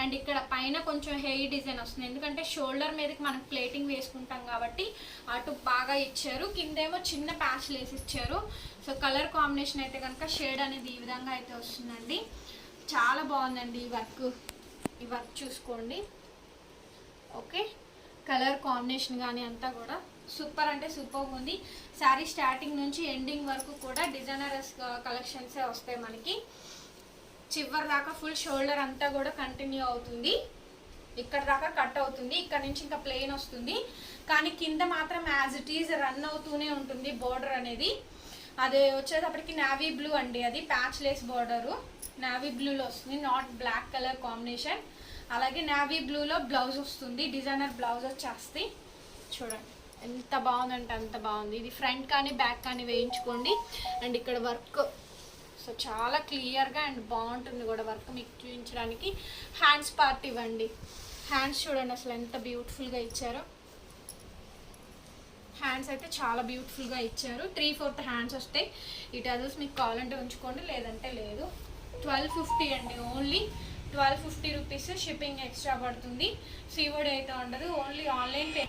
అండ్ ఇక్కడ పైన కొంచెం హెవీ డిజైన్ వస్తుంది, ఎందుకంటే షోల్డర్ మీదకి మనం ప్లేటింగ్ వేసుకుంటాం కాబట్టి అటు బాగా ఇచ్చారు. కిందేమో చిన్న ప్యాచ్ లేసి ఇచ్చారు. సో కలర్ కాంబినేషన్ అయితే కనుక షేడ్ అనేది ఈ విధంగా అయితే వస్తుందండి. చాలా బాగుందండి ఈ వర్క్ చూసుకోండి. ఓకే, కలర్ కాంబినేషన్ కానీ అంతా కూడా సూపర్ అంటే సూపర్గా ఉంది. శారీ స్టార్టింగ్ నుంచి ఎండింగ్ వరకు కూడా డిజైనర్స్ కలెక్షన్సే వస్తాయి మనకి. చివరి దాకా ఫుల్ షోల్డర్ అంతా కూడా కంటిన్యూ అవుతుంది. ఇక్కడ దాకా కట్ అవుతుంది, ఇక్కడ నుంచి ఇంకా ప్లెయిన్ వస్తుంది. కానీ కింద మాత్రం యాజ్ ఇట్ ఈజ్ రన్ అవుతూనే ఉంటుంది బోర్డర్ అనేది. అది వచ్చేటప్పటికి నావీ బ్లూ అండి, అది ప్యాచ్ లేస్ బోర్డరు నావీ బ్లూలో వస్తుంది, నాట్ బ్లాక్ కలర్ కాంబినేషన్. అలాగే నావీ బ్లూలో బ్లౌజ్ వస్తుంది, డిజైనర్ బ్లౌజ్ వచ్చేస్తుంది. చూడండి ఎంత బాగుందంటే అంత బాగుంది. ఇది ఫ్రంట్ కానీ బ్యాక్ కానీ వేయించుకోండి. అండ్ ఇక్కడ వర్క్ సో చాలా క్లియర్గా అండ్ బాగుంటుంది కూడా వర్క్ మీకు చూపించడానికి. హ్యాండ్స్ పార్ట్ ఇవ్వండి. హ్యాండ్స్ చూడండి అసలు ఎంత బ్యూటిఫుల్గా ఇచ్చారో. హ్యాండ్స్ అయితే చాలా బ్యూటిఫుల్గా ఇచ్చారు. 3/4 హ్యాండ్స్ వస్తాయి. ఈ టజల్స్ మీకు కావాలంటే ఉంచుకోండి, లేదంటే లేదు. 1250 అండి, ఓన్లీ 1250 రూపీస్. షిప్పింగ్ ఎక్స్ట్రా పడుతుంది. సీవర్డ్ అయితే ఉండదు, only online pay.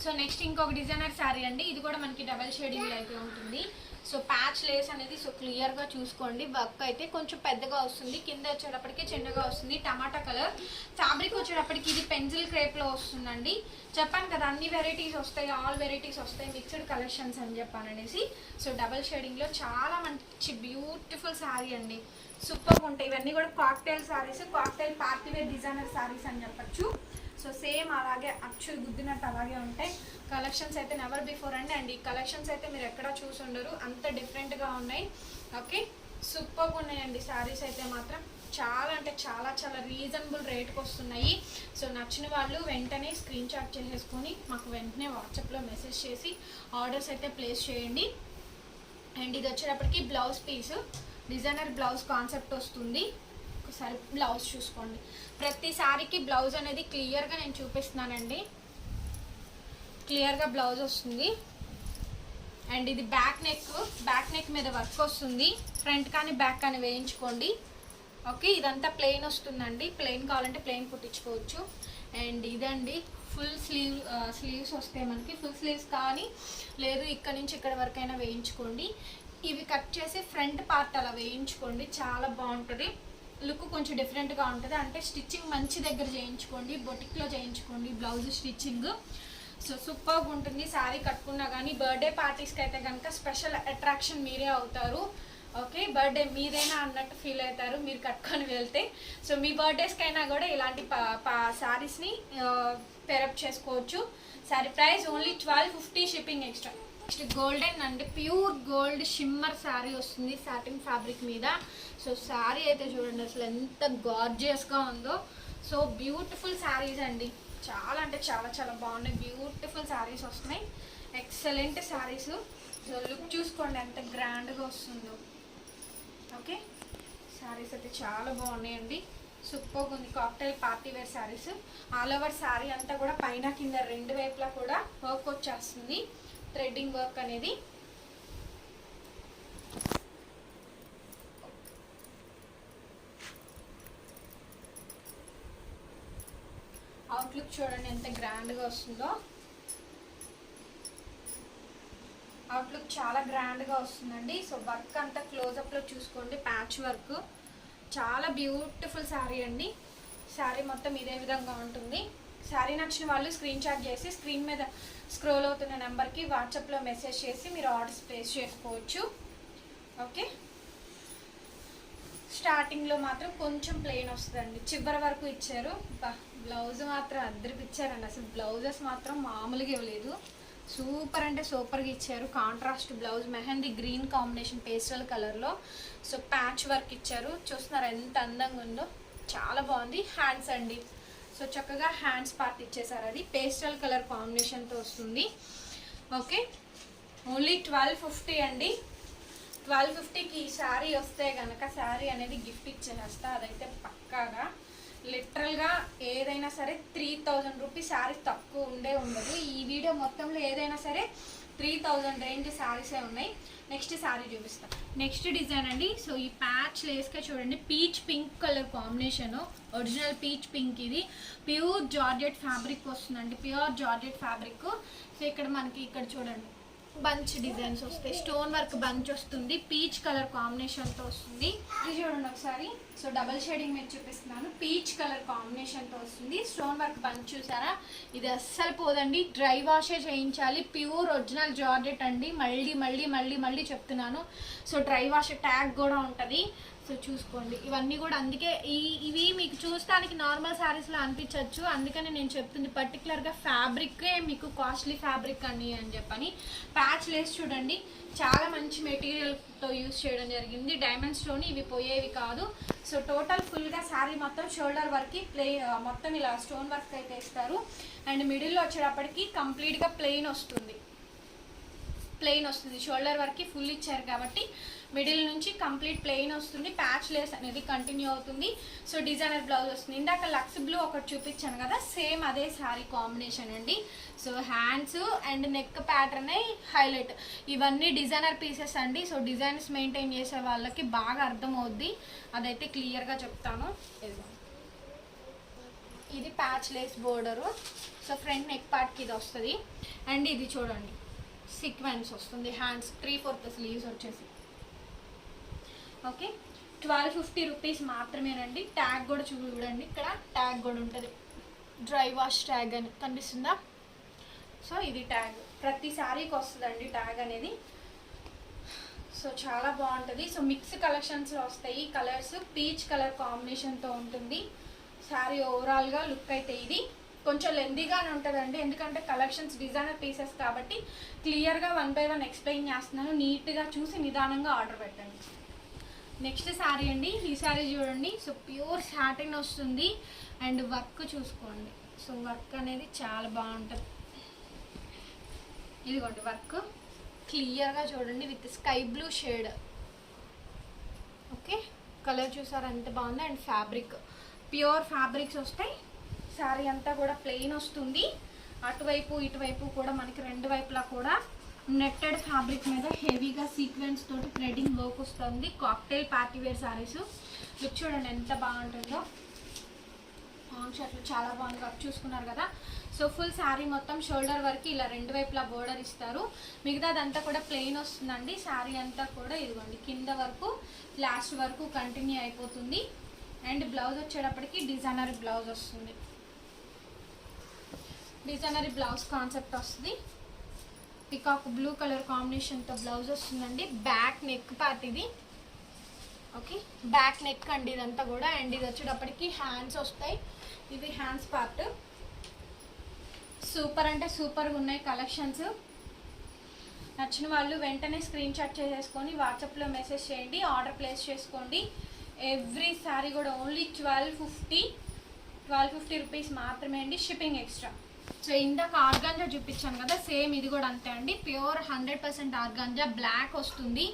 So next ఇంకొక డిజైనర్ శారీ అండి. ఇది కూడా మనకి డబల్ షేడింగ్ అయితే ఉంటుంది. సో ప్యాచ్ లేస్ అనేది సో క్లియర్గా చూసుకోండి. వర్క్ అయితే కొంచెం పెద్దగా వస్తుంది, కింద వచ్చేటప్పటికి చిన్నగా వస్తుంది. టమాటా కలర్ ఫ్యాబ్రిక్ వచ్చేటప్పటికి ఇది పెన్సిల్ క్రేప్లో వస్తుందండి. చెప్పాను కదా అన్ని వెరైటీస్ వస్తాయి, ఆల్ వెరైటీస్ వస్తాయి, మిక్స్డ్ కలెక్షన్స్ అని చెప్పాను అనేసి. సో డబల్ షేడింగ్లో చాలా మంచి బ్యూటిఫుల్ శారీ అండి. సూపర్గా ఉంటాయి. ఇవన్నీ కూడా cocktail sarees, cocktail party wear designer sarees అని చెప్పచ్చు. సో సేమ్ అలాగే అచ్చు గుద్దినట్టు అలాగే ఉంటాయి. కలెక్షన్స్ అయితే నెవర్ బిఫోర్ అండి. అండ్ ఈ కలెక్షన్స్ అయితే మీరు ఎక్కడా చూసి ఉండరు, అంత డిఫరెంట్గా ఉన్నాయి. ఓకే, సూపర్గా ఉన్నాయండి శారీస్ అయితే మాత్రం. చాలా అంటే చాలా చాలా రీజనబుల్ రేట్కి వస్తున్నాయి. సో నచ్చిన వాళ్ళు వెంటనే స్క్రీన్ షాట్ చేసేసుకొని మాకు వెంటనే వాట్సాప్లో మెసేజ్ చేసి ఆర్డర్స్ అయితే ప్లేస్ చేయండి. అండ్ ఇది వచ్చేటప్పటికి blouse piece, designer blouse concept వస్తుంది. ఒకసారి బ్లౌజ్ చూసుకోండి. ప్రతి శారీకి బ్లౌజ్ అనేది క్లియర్గా నేను చూపిస్తున్నానండి. క్లియర్గా బ్లౌజ్ వస్తుంది. అండ్ ఇది బ్యాక్ నెక్ మీద వర్క్ వస్తుంది. ఫ్రంట్ కానీ బ్యాక్ కానీ వేయించుకోండి. ఓకే, ఇదంతా ప్లెయిన్ వస్తుందండి. ప్లెయిన్ కావాలంటే ప్లెయిన్ కుట్టించుకోవచ్చు. అండ్ ఇదండి ఫుల్ స్లీవ్స్ వస్తాయి మనకి. ఫుల్ స్లీవ్స్ కానీ లేదు ఇక్కడ నుంచి ఇక్కడ వరకు అయినా వేయించుకోండి. ఇవి కట్ చేసి ఫ్రంట్ పార్ట్ అలా వేయించుకోండి, చాలా బాగుంటుంది. లుక్ కొంచెం డిఫరెంట్గా ఉంటుంది. అంటే స్టిచ్చింగ్ మంచి దగ్గర చేయించుకోండి, బొటిక్లో చేయించుకోండి బ్లౌజ్ స్టిచ్చింగ్. సో సూపర్గా ఉంటుంది. శారీ కట్టుకున్నా కానీ బర్త్డే పార్టీస్కి అయితే కనుక స్పెషల్ అట్రాక్షన్ మీరే అవుతారు. ఓకే, బర్త్డే మీదేనా అన్నట్టు ఫీల్ అవుతారు మీరు కట్టుకొని వెళ్తే. సో మీ బర్త్డేస్కైనా కూడా ఇలాంటి శారీస్ని పేరప్ చేసుకోవచ్చు. Sari price only 1250, shipping extra. Next golden అండి, ప్యూర్ గోల్డ్ షిమ్మర్ శారీ వస్తుంది సాటిన్ ఫ్యాబ్రిక్ మీద. సో శారీ అయితే చూడండి అసలు ఎంత గార్జియస్గా ఉందో. సో బ్యూటిఫుల్ శారీస్ అండి, చాలా అంటే చాలా చాలా బాగున్నాయి. బ్యూటిఫుల్ శారీస్ వస్తున్నాయి, ఎక్సలెంట్ శారీస్. సో లుక్ చూసుకోండి ఎంత గ్రాండ్గా వస్తుందో. ఓకే, శారీస్ అయితే చాలా బాగున్నాయండి, సూపర్గా ఉంది. Cocktail party wear sarees. All over saree అంతా కూడా పైన కింద రెండు వైపులా కూడా వర్క్ వచ్చేస్తుంది, థ్రెడ్డింగ్ వర్క్ అనేది. అవుట్లుక్ చూడండి ఎంత గ్రాండ్గా వస్తుందో. అవుట్లుక్ చాలా గ్రాండ్గా వస్తుందండి. సో వర్క్ అంతా క్లోజప్లో చూసుకోండి, ప్యాచ్ వర్క్. చాలా బ్యూటిఫుల్ శారీ అండి. శారీ మొత్తం ఇదే విధంగా ఉంటుంది. శారీ నచ్చిన వాళ్ళు స్క్రీన్ షాట్ చేసి స్క్రీన్ మీద స్క్రోల్ అవుతున్న నెంబర్కి వాట్సాప్లో మెసేజ్ చేసి మీరు ఆర్డర్స్ ప్లేస్ చేసుకోవచ్చు. ఓకే, స్టార్టింగ్లో మాత్రం కొంచెం ప్లెయిన్ వస్తుందండి, చివరి వరకు ఇచ్చారు. బ్లౌజ్ మాత్రం అద్దరికి ఇచ్చారండి, అసలు బ్లౌజెస్ మాత్రం మామూలుగా ఇవ్వలేదు. సూపర్ అంటే సూపర్గా ఇచ్చారు. Contrast blouse, mehndi green combination pastel కలర్లో. సో ప్యాచ్ వర్క్ ఇచ్చారు. చూస్తున్నారా ఎంత అందంగా ఉందో, చాలా బాగుంది. హ్యాండ్స్ అండి, సో చక్కగా హ్యాండ్స్ పార్ట్ ఇచ్చేసారు. అది పేస్టల్ కలర్ కాంబినేషన్తో వస్తుంది. ఓకే, ఓన్లీ 1250 అండి. 1250కి ఈ శారీ వస్తే కనుక శారీ అనేది గిఫ్ట్ ఇచ్చేస్తా, అదైతే పక్కాగా. లిటరల్గా ఏదైనా సరే 3000 రూపీస్ శారీ తక్కువ ఉండదు. ఈ వీడియో మొత్తంలో ఏదైనా సరే 3000 రేంజ్ శారీసే ఉన్నాయి. నెక్స్ట్ శారీ చూపిస్తాను. నెక్స్ట్ డిజైన్ అండి. సో ఈ ప్యాచ్ లేస్గా చూడండి, peach pink colour combination, original peach pink. ఇది ప్యూర్ జార్జెట్ ఫ్యాబ్రిక్ వస్తుందండి, ప్యూర్ జార్జెట్ ఫ్యాబ్రిక్. సో ఇక్కడ మనకి ఇక్కడ చూడండి బంచ్ డిజైన్స్ వస్తాయి, స్టోన్ వర్క్ బంచ్ వస్తుంది, పీచ్ కలర్ కాంబినేషన్తో వస్తుంది. ఇది చూడండి ఒకసారి. సో డబల్ షేడింగ్ మీద చూపిస్తున్నాను, పీచ్ కలర్ కాంబినేషన్తో వస్తుంది. స్టోన్ వర్క్ బంచ్ చూసారా, ఇది అస్సలు పోదండి, డ్రై వాషే చేయించాలి. ప్యూర్ ఒరిజినల్ జార్జెట్ అండి, మళ్ళీ మళ్ళీ మళ్ళీ మళ్ళీ చెప్తున్నాను. సో డ్రై వాష్ ట్యాగ్ కూడా ఉంటుంది. సో చూసుకోండి, ఇవన్నీ కూడా అందుకే ఇవి మీకు చూస్తానికి నార్మల్ శారీస్లో అనిపించవచ్చు, అందుకని నేను చెప్తుంది పర్టికులర్గా ఫ్యాబ్రికే మీకు కాస్ట్లీ ఫ్యాబ్రిక్ అని చెప్పని. ప్యాచ్ లేస్ చూడండి, చాలా మంచి మెటీరియల్తో యూస్ చేయడం జరిగింది. డైమండ్ స్టోన్, ఇవి పోయేవి కాదు. సో టోటల్ ఫుల్గా శారీ మొత్తం షోల్డర్ వర్క్కి మొత్తం ఇలా స్టోన్ వర్క్ అయితే ఇస్తారు. అండ్ మిడిల్లో వచ్చేటప్పటికి కంప్లీట్గా ప్లెయిన్ వస్తుంది. షోల్డర్ వర్క్కి ఫుల్ ఇచ్చారు కాబట్టి మిడిల్ నుంచి కంప్లీట్ ప్లెయిన్ వస్తుంది. ప్యాచ్ లేస్ అనేది కంటిన్యూ అవుతుంది. సో డిజైనర్ బ్లౌజ్ వస్తుంది. ఇందాక లక్స్ బ్లూ ఒకటి చూపించాను కదా, సేమ్ అదే శారీ కాంబినేషన్ అండి. So hands and neck pattern highlight, ఇవన్నీ డిజైనర్ పీసెస్ అండి. సో డిజైన్స్ మెయింటైన్ చేసే వాళ్ళకి బాగా అర్థమవుద్ది, అదైతే క్లియర్గా చెప్తాను. ఇది patch lace border. So front neck పార్ట్కి ఇది వస్తుంది. అండ్ ఇది చూడండి సీక్వెన్స్ వస్తుంది, హ్యాండ్స్ 3/4 స్లీవ్స్ వచ్చేసి. ఓకే, 1250 రూపీస్ మాత్రమేనండి. ట్యాగ్ కూడా చూడండి, ఇక్కడ ట్యాగ్ కూడా ఉంటుంది, డ్రై వాష్ ట్యాగ్ అని కనిపిస్తుందా. సో ఇది ట్యాగ్ ప్రతి శారీకి వస్తుందండి ట్యాగ్ అనేది. సో చాలా బాగుంటుంది. సో మిక్స్ కలెక్షన్స్లో వస్తాయి కలర్స్, పీచ్ కలర్ కాంబినేషన్తో ఉంటుంది శారీ. ఓవరాల్గా లుక్ అయితే ఇది కొంచెం లెందీగానే ఉంటుందండి, ఎందుకంటే కలెక్షన్స్ డిజైనర్ పీసెస్ కాబట్టి క్లియర్గా 1 by 1 ఎక్స్ప్లెయిన్ చేస్తున్నాను. నీట్గా చూసి నిదానంగా ఆర్డర్ పెట్టండి. నెక్స్ట్ శారీ అండి. ఈ శారీ చూడండి, సో ప్యూర్ సాటిన్ వస్తుంది. అండ్ వర్క్ చూసుకోండి, సో వర్క్ అనేది చాలా బాగుంటుంది. ఇదిగోండి వర్క్ క్లియర్గా చూడండి, with sky blue shade. Okay, colour చూసారా ఎంత బాగుంది. అండ్ ఫ్యాబ్రిక్ ప్యూర్ ఫ్యాబ్రిక్స్ వస్తాయి. శారీ అంతా కూడా ప్లెయిన్ వస్తుంది. అటువైపు ఇటువైపు కూడా మనకి రెండు వైపులా కూడా నెట్టెడ్ ఫ్యాబ్రిక్ మీద హెవీగా సీక్వెన్స్ తోటి థ్రెడింగ్ వర్క్ వస్తుంది. Cocktail party wear sarees. Look చూడండి ఎంత బాగుంటుందో. షర్ట్లు చాలా బాగుంది, వర్క్ చూసుకున్నారు కదా. సో ఫుల్ శారీ మొత్తం షోల్డర్ వరకు ఇలా రెండు వైపులా బోర్డర్ ఇస్తారు. మిగతాదంతా కూడా ప్లెయిన్ వస్తుందండి. శారీ అంతా కూడా ఇదిగోండి కింద వరకు లాస్ట్ వరకు కంటిన్యూ అయిపోతుంది. అండ్ బ్లౌజ్ వచ్చేటప్పటికి డిజైనర్ బ్లౌజ్ వస్తుంది. డిజైనర్ బ్లౌజ్ కాన్సెప్ట్ వస్తుంది. పికాక్ బ్లూ కలర్ కాంబినేషన్తో బ్లౌజ్ వస్తుందండి. బ్యాక్ నెక్ పార్ట్ ఇది. ఓకే, బ్యాక్ నెక్ అండి ఇదంతా కూడా. అండ్ ఇది వచ్చేటప్పటికి హ్యాండ్స్ వస్తాయి. ఇది హ్యాండ్స్ పార్ట్. సూపర్ అంటే సూపర్గా ఉన్నాయి కలెక్షన్స్. నచ్చిన వాళ్ళు వెంటనే స్క్రీన్ షాట్ చేసేసుకొని వాట్సాప్లో మెసేజ్ చేయండి, ఆర్డర్ ప్లేస్ చేసుకోండి. ఎవ్రీ శారీ కూడా ఓన్లీ 1250 రూపీస్ మాత్రమే అండి, షిప్పింగ్ ఎక్స్ట్రా. సో ఇందాక ఆర్గాంజా చూపించాను కదా, సేమ్ ఇది కూడా అంతే అండి. ప్యూర్ 100% ఆర్గాంజా బ్లాక్ వస్తుంది.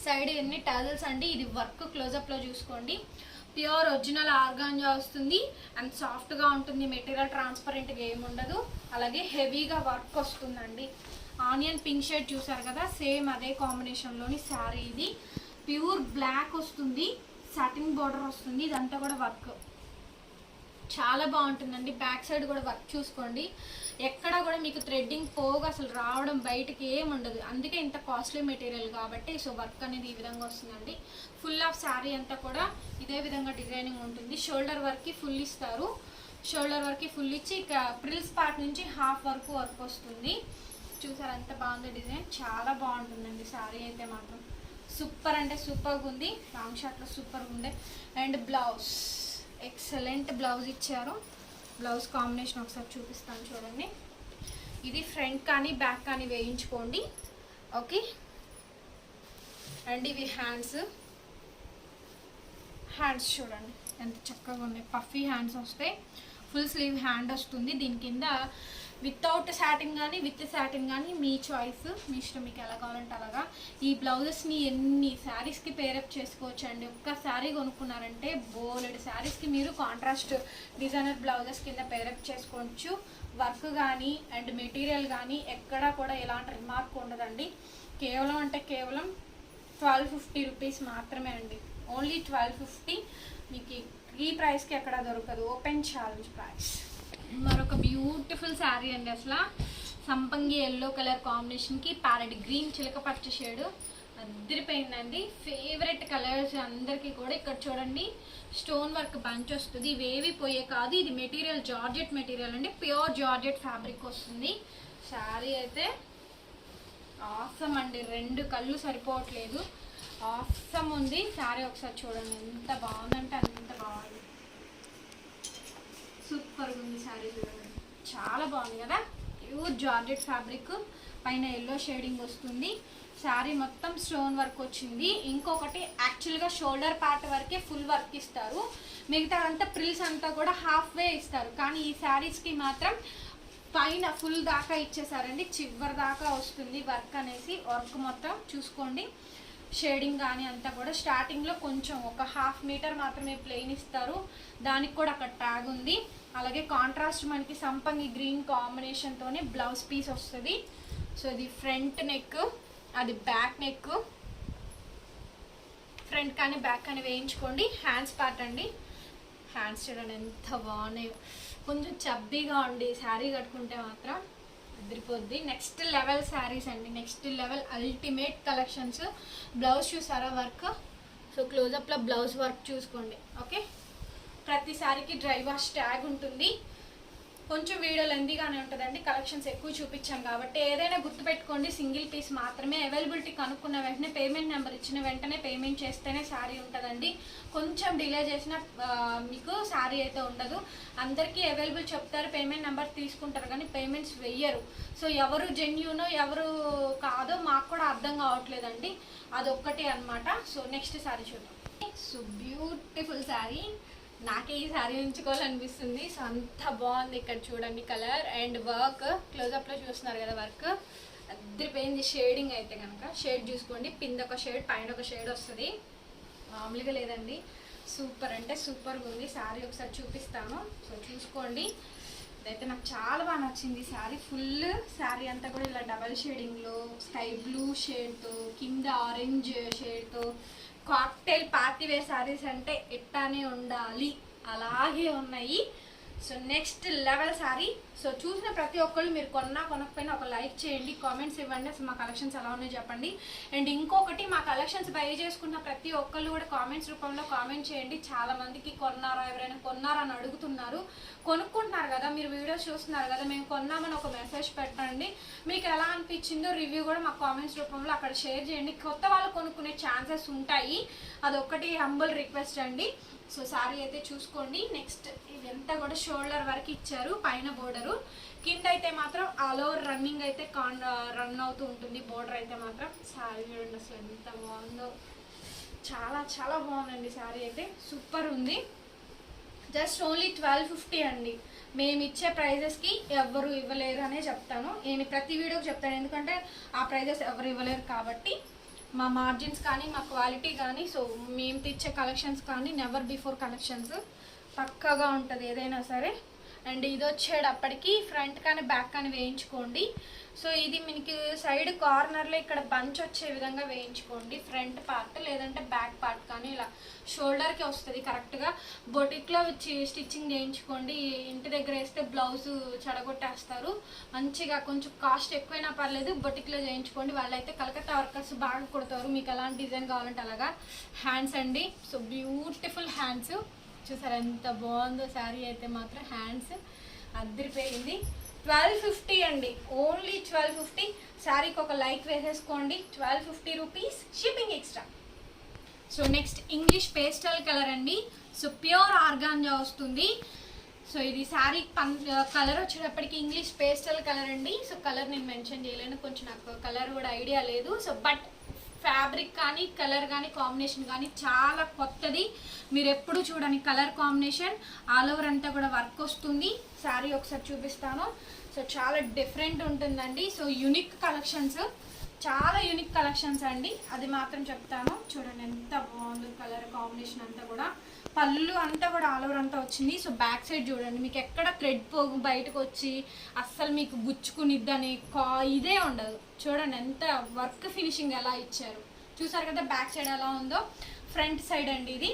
సైడ్ ఎన్ని టజల్స్ అండి. ఇది వర్క్ క్లోజప్లో చూసుకోండి. ప్యూర్ ఒరిజినల్ ఆర్గాంజా వస్తుంది. అండ్ సాఫ్ట్గా ఉంటుంది మెటీరియల్, ట్రాన్స్పరెంట్గా ఏముండదు. అలాగే హెవీగా వర్క్ వస్తుందండి. ఆనియన్ పింక్ షేడ్ చూసారు కదా, సేమ్ అదే కాంబినేషన్లోని శారీ. ఇది ప్యూర్ బ్లాక్ వస్తుంది, సాటిన్ బార్డర్ వస్తుంది. ఇదంతా కూడా వర్క్ చాలా బాగుంటుందండి. బ్యాక్ సైడ్ కూడా వర్క్ చూసుకోండి. ఎక్కడ కూడా మీకు థ్రెడ్డింగ్ పోగా అసలు రావడం బయటికి ఏముండదు. అందుకే ఇంత కాస్ట్లీ మెటీరియల్ కాబట్టి సో వర్క్ అనేది ఈ విధంగా వస్తుందండి. ఫుల్ ఆఫ్ శారీ అంతా కూడా ఇదే విధంగా డిజైనింగ్ ఉంటుంది. షోల్డర్ వర్క్కి ఫుల్ ఇస్తారు. షోల్డర్ వర్క్కి ఫుల్ ఇచ్చి ఇక ప్రిల్స్ పార్ట్ నుంచి హాఫ్ వరకు వర్క్ వస్తుంది. చూసారు ఎంత బాగుంది డిజైన్, చాలా బాగుంటుందండి శారీ అయితే మాత్రం. సూపర్ అంటే సూపర్గా ఉంది. లాంగ్ షార్ట్లో సూపర్గా ఉండే. అండ్ బ్లౌజ్ ఎక్సలెంట్ బ్లౌజ్ ఇచ్చారు. బ్లౌజ్ కాంబినేషన్ ఒకసారి చూపిస్తాను చూడండి. ఇది ఫ్రంట్ కానీ బ్యాక్ కానీ వేయించుకోండి. ఓకే, అండ్ ఇవి హ్యాండ్స్ చూడండి ఎంత చక్కగా ఉన్నాయి. పఫీ హ్యాండ్స్ వస్తాయి, ఫుల్ స్లీవ్ హ్యాండ్ వస్తుంది. దీని కింద వితౌట్ సాటిన్ కానీ విత్ సాటిన్ కానీ మీ చాయిస్, మీ ఇష్టం, మీకు ఎలా కావాలంటే అలాగా. ఈ బ్లౌజెస్ని ఎన్ని శారీస్కి పేరప్ చేసుకోవచ్చు అండి. ఒక్క శారీ కొనుక్కున్నారంటే బోలెడు శారీస్కి మీరు కాంట్రాస్ట్ డిజైనర్ బ్లౌజెస్ కింద పేరప్ చేసుకోవచ్చు. వర్క్ కానీ అండ్ మెటీరియల్ కానీ ఎక్కడా కూడా ఎలాంటి రిమార్క్ ఉండదండి. కేవలం అంటే కేవలం 1250 రూపీస్ మాత్రమే అండి. ఓన్లీ 1250. మీకు ఈ ప్రైస్కి ఎక్కడ దొరకదు. Open challenge price. మరొక బ్యూటిఫుల్ శారీ అండి. అసలు సంపంగి ఎల్లో కలర్ కాంబినేషన్కి ప్యారెట్ గ్రీన్ చిలక పచ్చ షేడ్ అదిరిపోయిందండి. ఫేవరెట్ కలర్స్ అందరికీ కూడా. ఇక్కడ చూడండి స్టోన్ వర్క్ బంచ్ వస్తుంది. ఇవేవి పోయే కాదు, ఇది మెటీరియల్ జార్జెట్ మెటీరియల్ అండి. ప్యూర్ జార్జెట్ ఫ్యాబ్రిక్ వస్తుంది. శారీ అయితే ఆసమ్ అండి, రెండు కళ్ళు సరిపోవట్లేదు, ఆసమ్ ఉంది శారీ. ఒకసారి చూడండి ఎంత బాగుందంటే అంత బాగుంది. సూపర్గా ఉంది శారీ చూడండి, చాలా బాగుంది కదా. ప్యూర్ జార్జెట్ ఫ్యాబ్రిక్, పైన ఎల్లో షేడింగ్ వస్తుంది. శారీ మొత్తం స్టోన్ వర్క్ వచ్చింది. ఇంకొకటి యాక్చువల్గా షోల్డర్ పార్ట్ వరకే ఫుల్ వర్క్ ఇస్తారు, మిగతా అంతా ప్రిల్స్ అంతా కూడా హాఫ్ వే ఇస్తారు. కానీ ఈ శారీస్కి మాత్రం పైన ఫుల్ దాకా ఇచ్చేసారండి, చివరి దాకా వస్తుంది వర్క్ అనేసి. వర్క్ మొత్తం చూసుకోండి, షేడింగ్ కానీ అంతా కూడా. స్టార్టింగ్లో కొంచెం ఒక హాఫ్ మీటర్ మాత్రమే ప్లెయిన్ ఇస్తారు, దానికి కూడా అక్కడ ట్యాగ్ ఉంది. అలాగే కాంట్రాస్ట్ మనకి సంపంగి గ్రీన్ కాంబినేషన్తోనే బ్లౌజ్ పీస్ వస్తుంది. సో ఇది ఫ్రంట్ నెక్, అది బ్యాక్ నెక్. ఫ్రంట్ కానీ బ్యాక్ కానీ వేయించుకోండి. హ్యాండ్స్ పార్ట్ అండి, హ్యాండ్స్ చూడండి ఎంత బాగున్నాయో. కొంచెం చబ్బీగా ఉండి శారీ కట్టుకుంటే మాత్రం అదిరిపోద్ది. నెక్స్ట్ లెవెల్ శారీస్ అండి, next level ultimate collections. Blouse చూసారా వర్క్. సో క్లోజప్లో బ్లౌజ్ వర్క్ చూసుకోండి. ఓకే, ప్రతి శారీకి డ్రై వాష్ ట్యాగ్ ఉంటుంది. కొంచెం వీడియో లెందీగానే ఉంటుందండి, కలెక్షన్స్ ఎక్కువ చూపించాను కాబట్టి. ఏదైనా గుర్తుపెట్టుకోండి, సింగిల్ పీస్ మాత్రమే. అవైలబిలిటీ కనుక్కున్న వెంటనే పేమెంట్ నెంబర్ ఇచ్చిన వెంటనే పేమెంట్ చేస్తేనే శారీ ఉంటుందండి. కొంచెం డిలే చేసినా మీకు శారీ అయితే ఉండదు. అందరికీ అవైలబుల్ చెప్తారు, పేమెంట్ నెంబర్ తీసుకుంటారు కానీ పేమెంట్స్ వెయ్యరు. సో ఎవరు జెన్యూనో ఎవరు కాదో మాకు కూడా అర్థం కావట్లేదండి, అదొక్కటే అనమాట. సో నెక్స్ట్ శారీ చూద్దాం. సో బ్యూటిఫుల్ శారీ, నాకే ఈ శారీ ఉంచుకోవాలనిపిస్తుంది. సో అంత బాగుంది. ఇక్కడ చూడండి కలర్ అండ్ వర్క్, క్లోజప్లో చూస్తున్నారు కదా వర్క్ అద్దరిపోయింది. షేడింగ్ అయితే కనుక షేడ్ చూసుకోండి, కింద ఒక షేడ్ పైన ఒక షేడ్ వస్తుంది, మామూలుగా లేదండి. సూపర్ అంటే సూపర్గా ఉంది. శారీ ఒకసారి చూపిస్తాను, సో చూసుకోండి. ఇదైతే నాకు చాలా బాగా నచ్చింది శారీ. ఫుల్ శారీ అంతా కూడా ఇలా డబల్ షేడింగ్లో స్కై బ్లూ షేడ్తో, కింద ఆరెంజ్ షేడ్తో. కాక్టైల్ పార్టీ వేర్ శారీస్ అంటే ఎట్టానే ఉండాలి, అలాగే ఉన్నాయి. So next level sari. So చూసిన ప్రతి ఒక్కళ్ళు మీరు కొనకపోయినా ఒక లైక్ చేయండి, కామెంట్స్ ఇవ్వండి, అసలు మా కలెక్షన్స్ ఎలా ఉన్నాయో చెప్పండి. అండ్ ఇంకొకటి, మా కలెక్షన్స్ బై చేసుకున్న ప్రతి ఒక్కళ్ళు కూడా కామెంట్స్ రూపంలో కామెంట్ చేయండి. చాలా మందికి కొన్నారా, ఎవరైనా కొన్నారా అని అడుగుతున్నారు. కొనుక్కుంటున్నారు కదా, మీరు వీడియోస్ చూస్తున్నారు కదా, మేము కొన్నామని ఒక మెసేజ్ పెట్టండి. మీకు ఎలా అనిపించిందో రివ్యూ కూడా మా కామెంట్స్ రూపంలో అక్కడ షేర్ చేయండి. కొత్త వాళ్ళు కొనుక్కునే ఛాన్సెస్ ఉంటాయి, అదొక్కటి హంబుల్ రిక్వెస్ట్ అండి. సో శారీ అయితే చూసుకోండి. నెక్స్ట్ ఇదంతా కూడా షోల్డర్ వరకు ఇచ్చారు, పైన బోర్డరు, కింద అయితే మాత్రం ఆల్ ఓవర్ రన్నింగ్ అయితే రన్ అవుతూ ఉంటుంది బోర్డర్ అయితే మాత్రం. శారీ చూడండి అసలు ఎంత బాగుందో, చాలా చాలా బాగుందండి శారీ అయితే, సూపర్ ఉంది. జస్ట్ ఓన్లీ 1250 అండి. మేము ఇచ్చే ప్రైజెస్కి ఎవరు ఇవ్వలేరు అనే చెప్తాను, నేను ప్రతి వీడియోకి చెప్తాను, ఎందుకంటే ఆ ప్రైజెస్ ఎవరు ఇవ్వలేరు కాబట్టి. మా మార్జిన్స్ కానీ మా క్వాలిటీ కానీ, సో మేము తెచ్చే కలెక్షన్స్ కానీ నెవర్ బిఫోర్ కలెక్షన్స్ పక్కాగా ఉంటుంది ఏదైనా సరే. అండ్ ఇది వచ్చేటప్పటికి ఫ్రంట్ కానీ బ్యాక్ కానీ వేయించుకోండి. సో ఇది మీకు సైడ్ కార్నర్లో ఇక్కడ బంచ్ వచ్చే విధంగా వేయించుకోండి ఫ్రంట్ పార్ట్, లేదంటే బ్యాక్ పార్ట్ కానీ ఇలా షోల్డర్కి వస్తుంది కరెక్ట్గా. బొటిక్లో వచ్చి స్టిచ్చింగ్ చేయించుకోండి, ఇంటి దగ్గర వేస్తే బ్లౌజ్ చెడగొట్టేస్తారు. మంచిగా కొంచెం కాస్ట్ ఎక్కువైనా పర్లేదు, బొటిక్లో చేయించుకోండి. వాళ్ళైతే కలకత్తా వర్కర్స్ బాగా కుడతారు, మీకు ఎలాంటి డిజైన్ కావాలంటే అలాగా. హ్యాండ్స్ అండి, సో బ్యూటిఫుల్ హ్యాండ్స్ చూసారు ఎంత బాగుందో శారీ అయితే మాత్రం. హ్యాండ్స్ అద్దరిపోయింది. 1250 అండి, ఓన్లీ 1250. శారీకి ఒక లైక్ వేసేసుకోండి. 1250 rupees, shipping extra. So next English pastel colour అండి. సో ప్యూర్ ఆర్గాంజా వస్తుంది. సో ఇది శారీ కలర్ వచ్చేటప్పటికి ఇంగ్లీష్ పేస్టల్ కలర్ అండి. సో కలర్ నేను మెన్షన్ చేయలేను, కొంచెం నాకు కలర్ కూడా ఐడియా లేదు. సో బట్ ఫ్యాబ్రిక్ కానీ కలర్ కానీ కాంబినేషన్ కానీ చాలా కొత్తది, మీరు ఎప్పుడు చూడని కలర్ కాంబినేషన్. ఆల్ ఓవర్ అంతా కూడా వర్క్ వస్తుంది. శారీ ఒకసారి చూపిస్తాను. సో చాలా డిఫరెంట్ ఉంటుందండి. సో యూనిక్ కలెక్షన్స్, చాలా యూనిక్ కలెక్షన్స్ అండి, అది మాత్రం చెప్తాను. చూడండి ఎంత బాగుంది కలర్ కాంబినేషన్ అంతా కూడా. పళ్ళు అంతా కూడా ఆల్ ఓవర్ అంతా వచ్చింది. సో బ్యాక్ సైడ్ చూడండి, మీకు ఎక్కడ థ్రెడ్ పోగు బయటకు వచ్చి అస్సలు మీకు గుచ్చుకునిద్దని ఇదే ఉండదు. చూడండి ఎంత వర్క్ ఫినిషింగ్ ఎలా ఇచ్చారు, చూసారు కదా బ్యాక్ సైడ్ ఎలా ఉందో. ఫ్రంట్ సైడ్ అండి ఇది.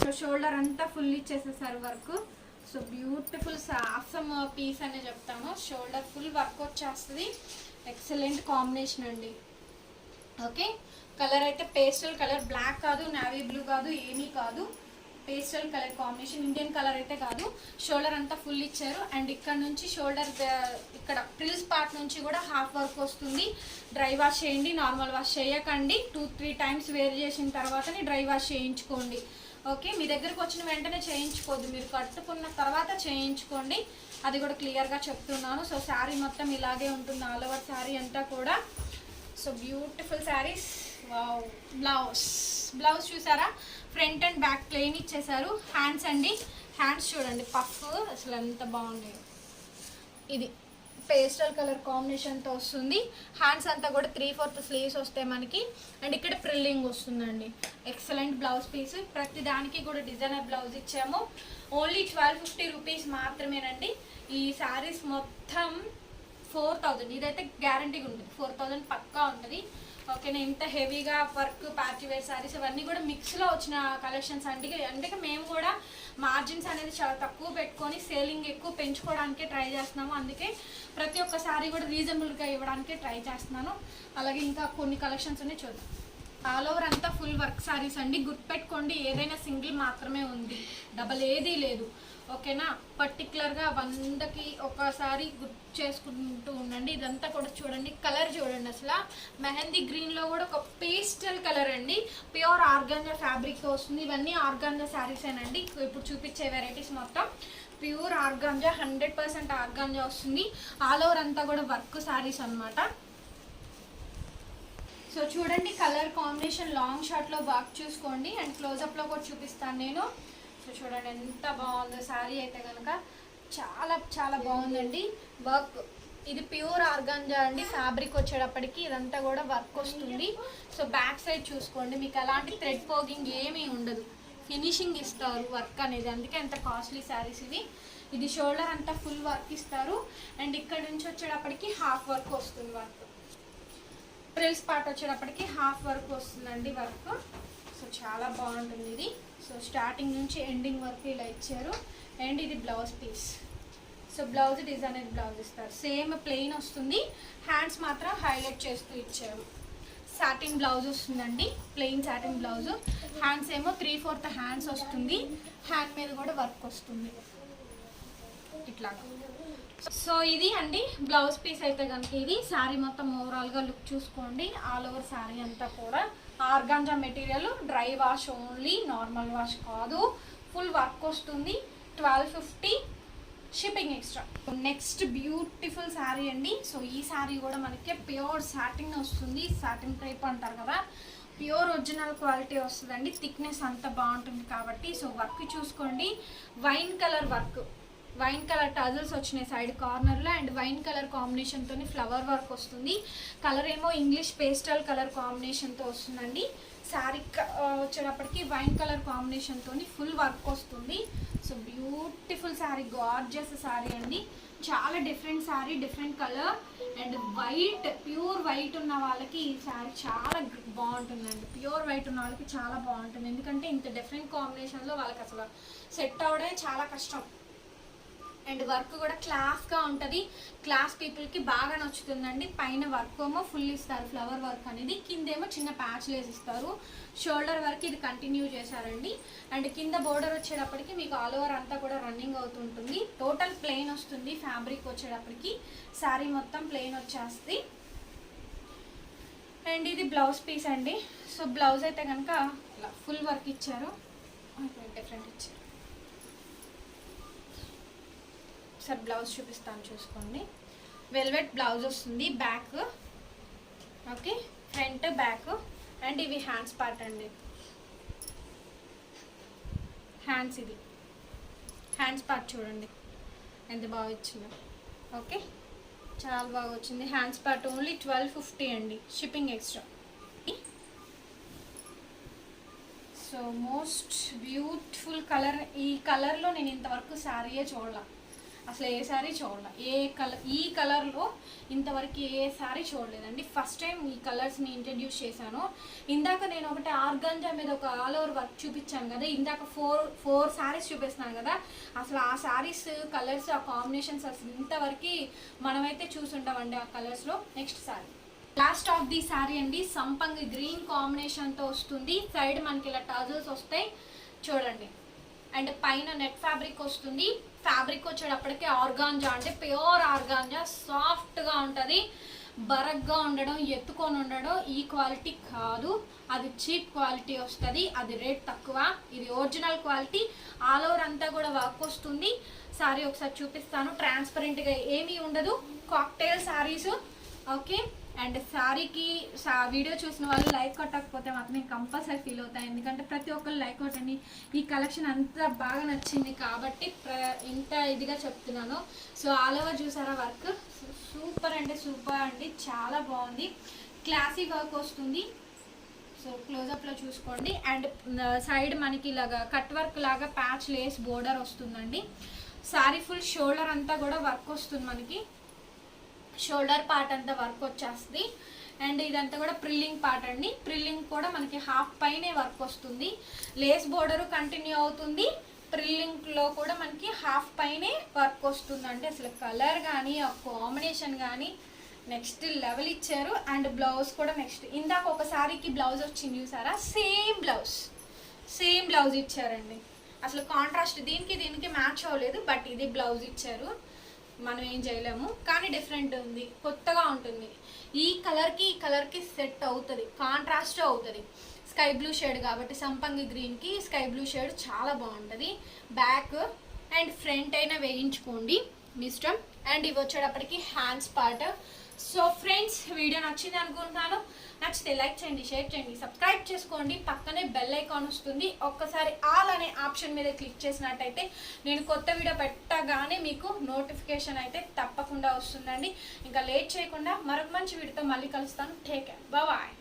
సో షోల్డర్ అంతా ఫుల్ ఇచ్చేసేసారు work. So beautiful awesome piece అనే చెప్తాను. షోల్డర్ ఫుల్ వర్క్ వచ్చేస్తుంది. ఎక్సలెంట్ కాంబినేషన్ అండి. ఓకే, కలర్ అయితే పేస్టల్ కలర్, బ్లాక్ కాదు, నావీ బ్లూ కాదు, ఏమీ కాదు, pastel colour combination. Indian colour అయితే కాదు. షోల్డర్ అంతా ఫుల్ ఇచ్చారు. అండ్ ఇక్కడ నుంచి షోల్డర్ ఇక్కడ ప్రిల్స్ పార్ట్ నుంచి కూడా హాఫ్ వర్క్ వస్తుంది. డ్రై వాష్ చేయండి, నార్మల్ వాష్ చేయకండి. 2-3 టైమ్స్ వేర్ చేసిన తర్వాతనే డ్రై వాష్ చేయించుకోండి. ఓకే, మీ దగ్గరకు వచ్చిన వెంటనే చేయించుకోవద్దు, మీరు కట్టుకున్న తర్వాత చేయించుకోండి, అది కూడా క్లియర్గా చెప్తున్నాను. సో శారీ మొత్తం ఇలాగే ఉంటుంది, ఆల్ ఓవర్ శారీ అంతా కూడా. So beautiful saris. Wow. Blouse చూసారా, ఫ్రంట్ అండ్ బ్యాక్ ప్లెయిన్ ఇచ్చేసారు. హ్యాండ్స్ అండి, హ్యాండ్స్ చూడండి పఫ్, అసలు ఎంత బాగుంది. ఇది పేస్టల్ కలర్ కాంబినేషన్తో వస్తుంది. హ్యాండ్స్ అంతా కూడా 3/4 స్లీవ్స్ వస్తాయి మనకి. అండ్ ఇక్కడ ప్రిల్లింగ్ వస్తుందండి. Excellent blouse piece. ప్రతి దానికి కూడా డిజైనర్ బ్లౌజ్ ఇచ్చాము. ఓన్లీ 1250 రూపీస్ మాత్రమేనండి. ఈ శారీస్ మొత్తం 4000, ఇదైతే గ్యారంటీగా ఉంటుంది, 4000 పక్కా ఉంటుంది. ఓకేనా, ఇంత హెవీగా వర్క్ పార్టీ వేర్ శారీస్ ఇవన్నీ కూడా మిక్స్లో వచ్చిన కలెక్షన్స్ అండి. అందుకే మేము కూడా మార్జిన్స్ అనేది చాలా తక్కువ పెట్టుకొని సేలింగ్ ఎక్కువ పెంచుకోవడానికే ట్రై చేస్తున్నాము. అందుకే ప్రతి ఒక్క శారీ కూడా రీజనబుల్గా ఇవ్వడానికే ట్రై చేస్తున్నాను. అలాగే ఇంకా కొన్ని కలెక్షన్స్ ఉన్నాయి, చూద్దాం. ఆల్ ఓవర్ అంతా ఫుల్ వర్క్ శారీస్ అండి. గుర్తుపెట్టుకోండి, ఏదైనా సింగిల్ మాత్రమే ఉంది, డబల్ ఏదీ లేదు. ఓకేనా, పర్టికులర్గా 100కి ఒకసారి గుర్తు చేసుకుంటూ ఉండండి. ఇదంతా కూడా చూడండి, కలర్ చూడండి, అసలు మెహందీ గ్రీన్లో కూడా ఒక పేస్టల్ కలర్ అండి. ప్యూర్ ఆర్గాంజా ఫ్యాబ్రిక్ వస్తుంది. ఇవన్నీ ఆర్గాంజా శారీసేనండి. ఇప్పుడు చూపించే వెరైటీస్ మొత్తం ప్యూర్ ఆర్గాంజా, 100% ఆర్గాంజా వస్తుంది. ఆల్ ఓవర్ అంతా కూడా వర్క్ శారీస్ అనమాట. సో చూడండి కలర్ కాంబినేషన్, లాంగ్ షార్ట్లో వర్క్ చూసుకోండి. అండ్ క్లోజప్లో కూడా చూపిస్తాను నేను. సో చూడండి ఎంత బాగుందో శారీ అయితే కనుక, చాలా చాలా బాగుందండి వర్క్. ఇది ప్యూర్ ఆర్గాంజా అండి. ఫ్యాబ్రిక్ వచ్చేటప్పటికి ఇదంతా కూడా వర్క్ వస్తుంది. సో బ్యాక్ సైడ్ చూసుకోండి, మీకు అలాంటి థ్రెడ్ పోగింగ్ ఏమీ ఉండదు, ఫినిషింగ్ ఇస్తారు వర్క్ అనేది, అందుకే ఎంత కాస్ట్లీ శారీస్ ఇవి. ఇది షోల్డర్ అంతా ఫుల్ వర్క్ ఇస్తారు. అండ్ ఇక్కడ నుంచి వచ్చేటప్పటికి హాఫ్ వర్క్ వస్తుంది. వర్క్ ప్రిల్స్ పార్ట్ వచ్చేటప్పటికి హాఫ్ వర్క్ వస్తుందండి వర్క్. సో చాలా బాగుంటుంది ఇది. సో స్టార్టింగ్ నుంచి ఎండింగ్ వరకు ఇలా ఇచ్చారు. అండ్ ఇది blouse piece. So blouse designer blouse ఇస్తారు, సేమ్ ప్లెయిన్ వస్తుంది. హ్యాండ్స్ మాత్రం హైలైట్ చేస్తూ ఇచ్చారు. సాటిన్ బ్లౌజ్ వస్తుందండి, ప్లెయిన్ సాటిన్ బ్లౌజ్. హ్యాండ్స్ ఏమో 3/4 హ్యాండ్స్ వస్తుంది. హ్యాండ్ మీద కూడా వర్క్ వస్తుంది ఇట్లా. సో ఇది అండి బ్లౌజ్ పీస్ అయితే కనుక. ఇది శారీ మొత్తం ఓవరాల్గా లుక్ చూసుకోండి. ఆల్ ఓవర్ శారీ అంతా కూడా organza material, dry wash only, normal wash కాదు, ఫుల్ వర్క్ వస్తుంది. 1250 shipping extra. Next beautiful sari అండి. సో ఈ శారీ కూడా మనకి ప్యూర్ సాటిన్ వస్తుంది. సాటిన్ క్రేప్ అంటారు కదా, ప్యూర్ ఒరిజినల్ క్వాలిటీ వస్తుందండి. థిక్నెస్ అంత బాగుంటుంది కాబట్టి. సో వర్క్ చూసుకోండి, wine colour work, wine colour tassels వచ్చినాయి సైడ్ కార్నర్లో. అండ్ వైన్ కలర్ కాంబినేషన్తో ఫ్లవర్ వర్క్ వస్తుంది. కలర్ ఏమో ఇంగ్లీష్ పేస్టల్ కలర్ కాంబినేషన్తో వస్తుందండి. శారీ వచ్చేటప్పటికి వైన్ కలర్ కాంబినేషన్తో ఫుల్ వర్క్ వస్తుంది. So beautiful sari, gorgeous saree అండి. చాలా different sari, different colour. And white, pure white ఉన్న వాళ్ళకి ఈ శారీ చాలా బాగుంటుందండి. ప్యూర్ వైట్ ఉన్న వాళ్ళకి చాలా బాగుంటుంది, ఎందుకంటే ఇంత డిఫరెంట్ కాంబినేషన్లో వాళ్ళకి అసలు సెట్ అవ్వడమే చాలా కష్టం. అండ్ వర్క్ కూడా క్లాస్గా ఉంటుంది, క్లాస్ పీపుల్కి బాగా నచ్చుతుందండి. పైన వర్క్ ఏమో ఫుల్ ఇస్తారు, ఫ్లవర్ వర్క్ అనేది. కిందేమో చిన్న ప్యాచ్ లేస్ ఇస్తారు. షోల్డర్ వర్క్ ఇది కంటిన్యూ చేశారండి. అండ్ కింద బోర్డర్ వచ్చేటప్పటికి మీకు ఆల్ ఓవర్ అంతా కూడా రన్నింగ్ అవుతుంటుంది. టోటల్ ప్లెయిన్ వస్తుంది ఫ్యాబ్రిక్ వచ్చేటప్పటికి. శారీ మొత్తం ప్లెయిన్ వచ్చేస్తుంది. అండ్ ఇది బ్లౌజ్ పీస్ అండి. సో బ్లౌజ్ అయితే కనుక ఇలా ఫుల్ వర్క్ ఇచ్చారు, డిఫరెంట్ ఇచ్చారు. ఒకసారి బ్లౌజ్ చూపిస్తాను చూసుకోండి. వెల్వెట్ బ్లౌజ్ వస్తుంది, back okay, front back. And ఇవి హ్యాండ్స్ పార్ట్ అండి, హ్యాండ్స్, ఇది హ్యాండ్స్ పార్ట్ చూడండి ఎంత బాగా ఇచ్చిందో. ఓకే, చాలా బాగా వచ్చింది. హ్యాండ్స్ పార్ట్ ఓన్లీ 1250 అండి, shipping extra. So most beautiful colour. ఈ కలర్లో నేను ఇంతవరకు శారీయే చూడాల, అసలు ఏ శారీ చూడాల. ఈ కలర్లో ఇంతవరకు ఏ శారీ చూడలేదండి. ఫస్ట్ టైం ఈ కలర్స్ని ఇంట్రడ్యూస్ చేశాను. ఇందాక నేను ఒకటి ఆర్గాంజా మీద ఒక ఆల్ ఓవర్ వర్క్ చూపించాను కదా, ఇందాక ఫోర్ శారీస్ చూపిస్తున్నాను కదా, అసలు ఆ శారీస్ కలర్స్, ఆ కాంబినేషన్స్ అసలు ఇంతవరకు మనమైతే చూసుంటామండి ఆ కలర్స్లో. Next sari, last of the sari అండి, సంపంగి గ్రీన్ కాంబినేషన్తో వస్తుంది. సైడ్ మనకి ఇలా టజల్స్ వస్తాయి చూడండి. అండ్ పైన నెట్ ఫ్యాబ్రిక్ వస్తుంది. ఫ్యాబ్రిక్ వచ్చేటప్పటికే ఆర్గాంజా, అంటే ప్యూర్ ఆర్గాంజా, సాఫ్ట్గా ఉంటుంది. బరగ్గా ఉండడం, ఎత్తుకొని ఉండడం ఈ క్వాలిటీ కాదు, అది చీప్ క్వాలిటీ వస్తుంది, అది రేట్ తక్కువ. ఇది ఒరిజినల్ క్వాలిటీ. ఆల్ ఓవర్ అంతా కూడా వర్క్ వస్తుంది. శారీ ఒకసారి చూపిస్తాను, ట్రాన్స్పరెంట్గా ఏమీ ఉండదు. Cocktail saris okay. అండ్ శారీకి వీడియో చూసిన వాళ్ళు లైక్ కొట్టకపోతే మాత్రం నేను కంపల్సరీ ఫీల్ అవుతాను, ఎందుకంటే ప్రతి ఒక్కరు లైక్ కొట్టండి. ఈ కలెక్షన్ అంత బాగా నచ్చింది కాబట్టి ఇంత ఇదిగా చెప్తున్నాను. సో ఆల్ ఓవర్ చూసారా వర్క్, సూపర్ అంటే సూపర్ అండి, చాలా బాగుంది. క్లాసీ వర్క్ వస్తుంది. సో క్లోజప్లో చూసుకోండి. అండ్ సైడ్ మనకి ఇలాగా కట్ వర్క్ లాగా ప్యాచ్ లేస్ బోర్డర్ వస్తుందండి. శారీ ఫుల్ షోల్డర్ అంతా కూడా వర్క్ వస్తుంది మనకి, షోల్డర్ పార్ట్ అంతా వర్క్ వచ్చేస్తుంది. అండ్ ఇదంతా కూడా ప్రిల్లింగ్ పార్ట్ అండి, ప్రిల్లింగ్ కూడా మనకి హాఫ్ పైనే వర్క్ వస్తుంది. లేస్ బోర్డరు కంటిన్యూ అవుతుంది, ప్రిల్లింగ్లో కూడా మనకి హాఫ్ పైనే వర్క్ వస్తుందండి. అసలు కలర్ కానీ ఆ కాంబినేషన్ కానీ నెక్స్ట్ లెవెల్ ఇచ్చారు. అండ్ బ్లౌజ్ కూడా నెక్స్ట్, ఇందాక ఒక శారీకి బ్లౌజ్ వచ్చింది చూసారా, సేమ్ బ్లౌజ్ ఇచ్చారండి. అసలు కాంట్రాస్ట్ దీనికి మ్యాచ్ అవ్వలేదు, బట్ ఇది బ్లౌజ్ ఇచ్చారు, మనం ఏం చేయలేము. కానీ డిఫరెంట్ ఉంది, కొత్తగా ఉంటుంది. ఈ కలర్కి సెట్ అవుతుంది, కాంట్రాస్ట్ అవుతుంది. స్కై బ్లూ షేడ్ కాబట్టి సంపంగి గ్రీన్కి స్కై బ్లూ షేడ్ చాలా బాగుంటుంది. బ్యాక్ అండ్ ఫ్రంట్ అయినా వేయించుకోండి మీ ఇష్టం. అండ్ ఇవి వచ్చేటప్పటికి hands part. So friends, video నచ్చింది అనుకుంటున్నాను. నచ్చితే లైక్ చేయండి, షేర్ చేయండి, సబ్స్క్రైబ్ చేసుకోండి. పక్కనే బెల్ ఐకాన్ వస్తుంది, ఒక్కసారి ఆల్ అనే ఆప్షన్ మీద క్లిక్ చేసినట్టయితే నేను కొత్త వీడియో పెట్టగానే మీకు నోటిఫికేషన్ అయితే తప్పకుండా వస్తుందండి. ఇంకా లేట్ చేయకుండా మరొక మంచి వీడియోతో మళ్ళీ కలుస్తాను. Take care, bye.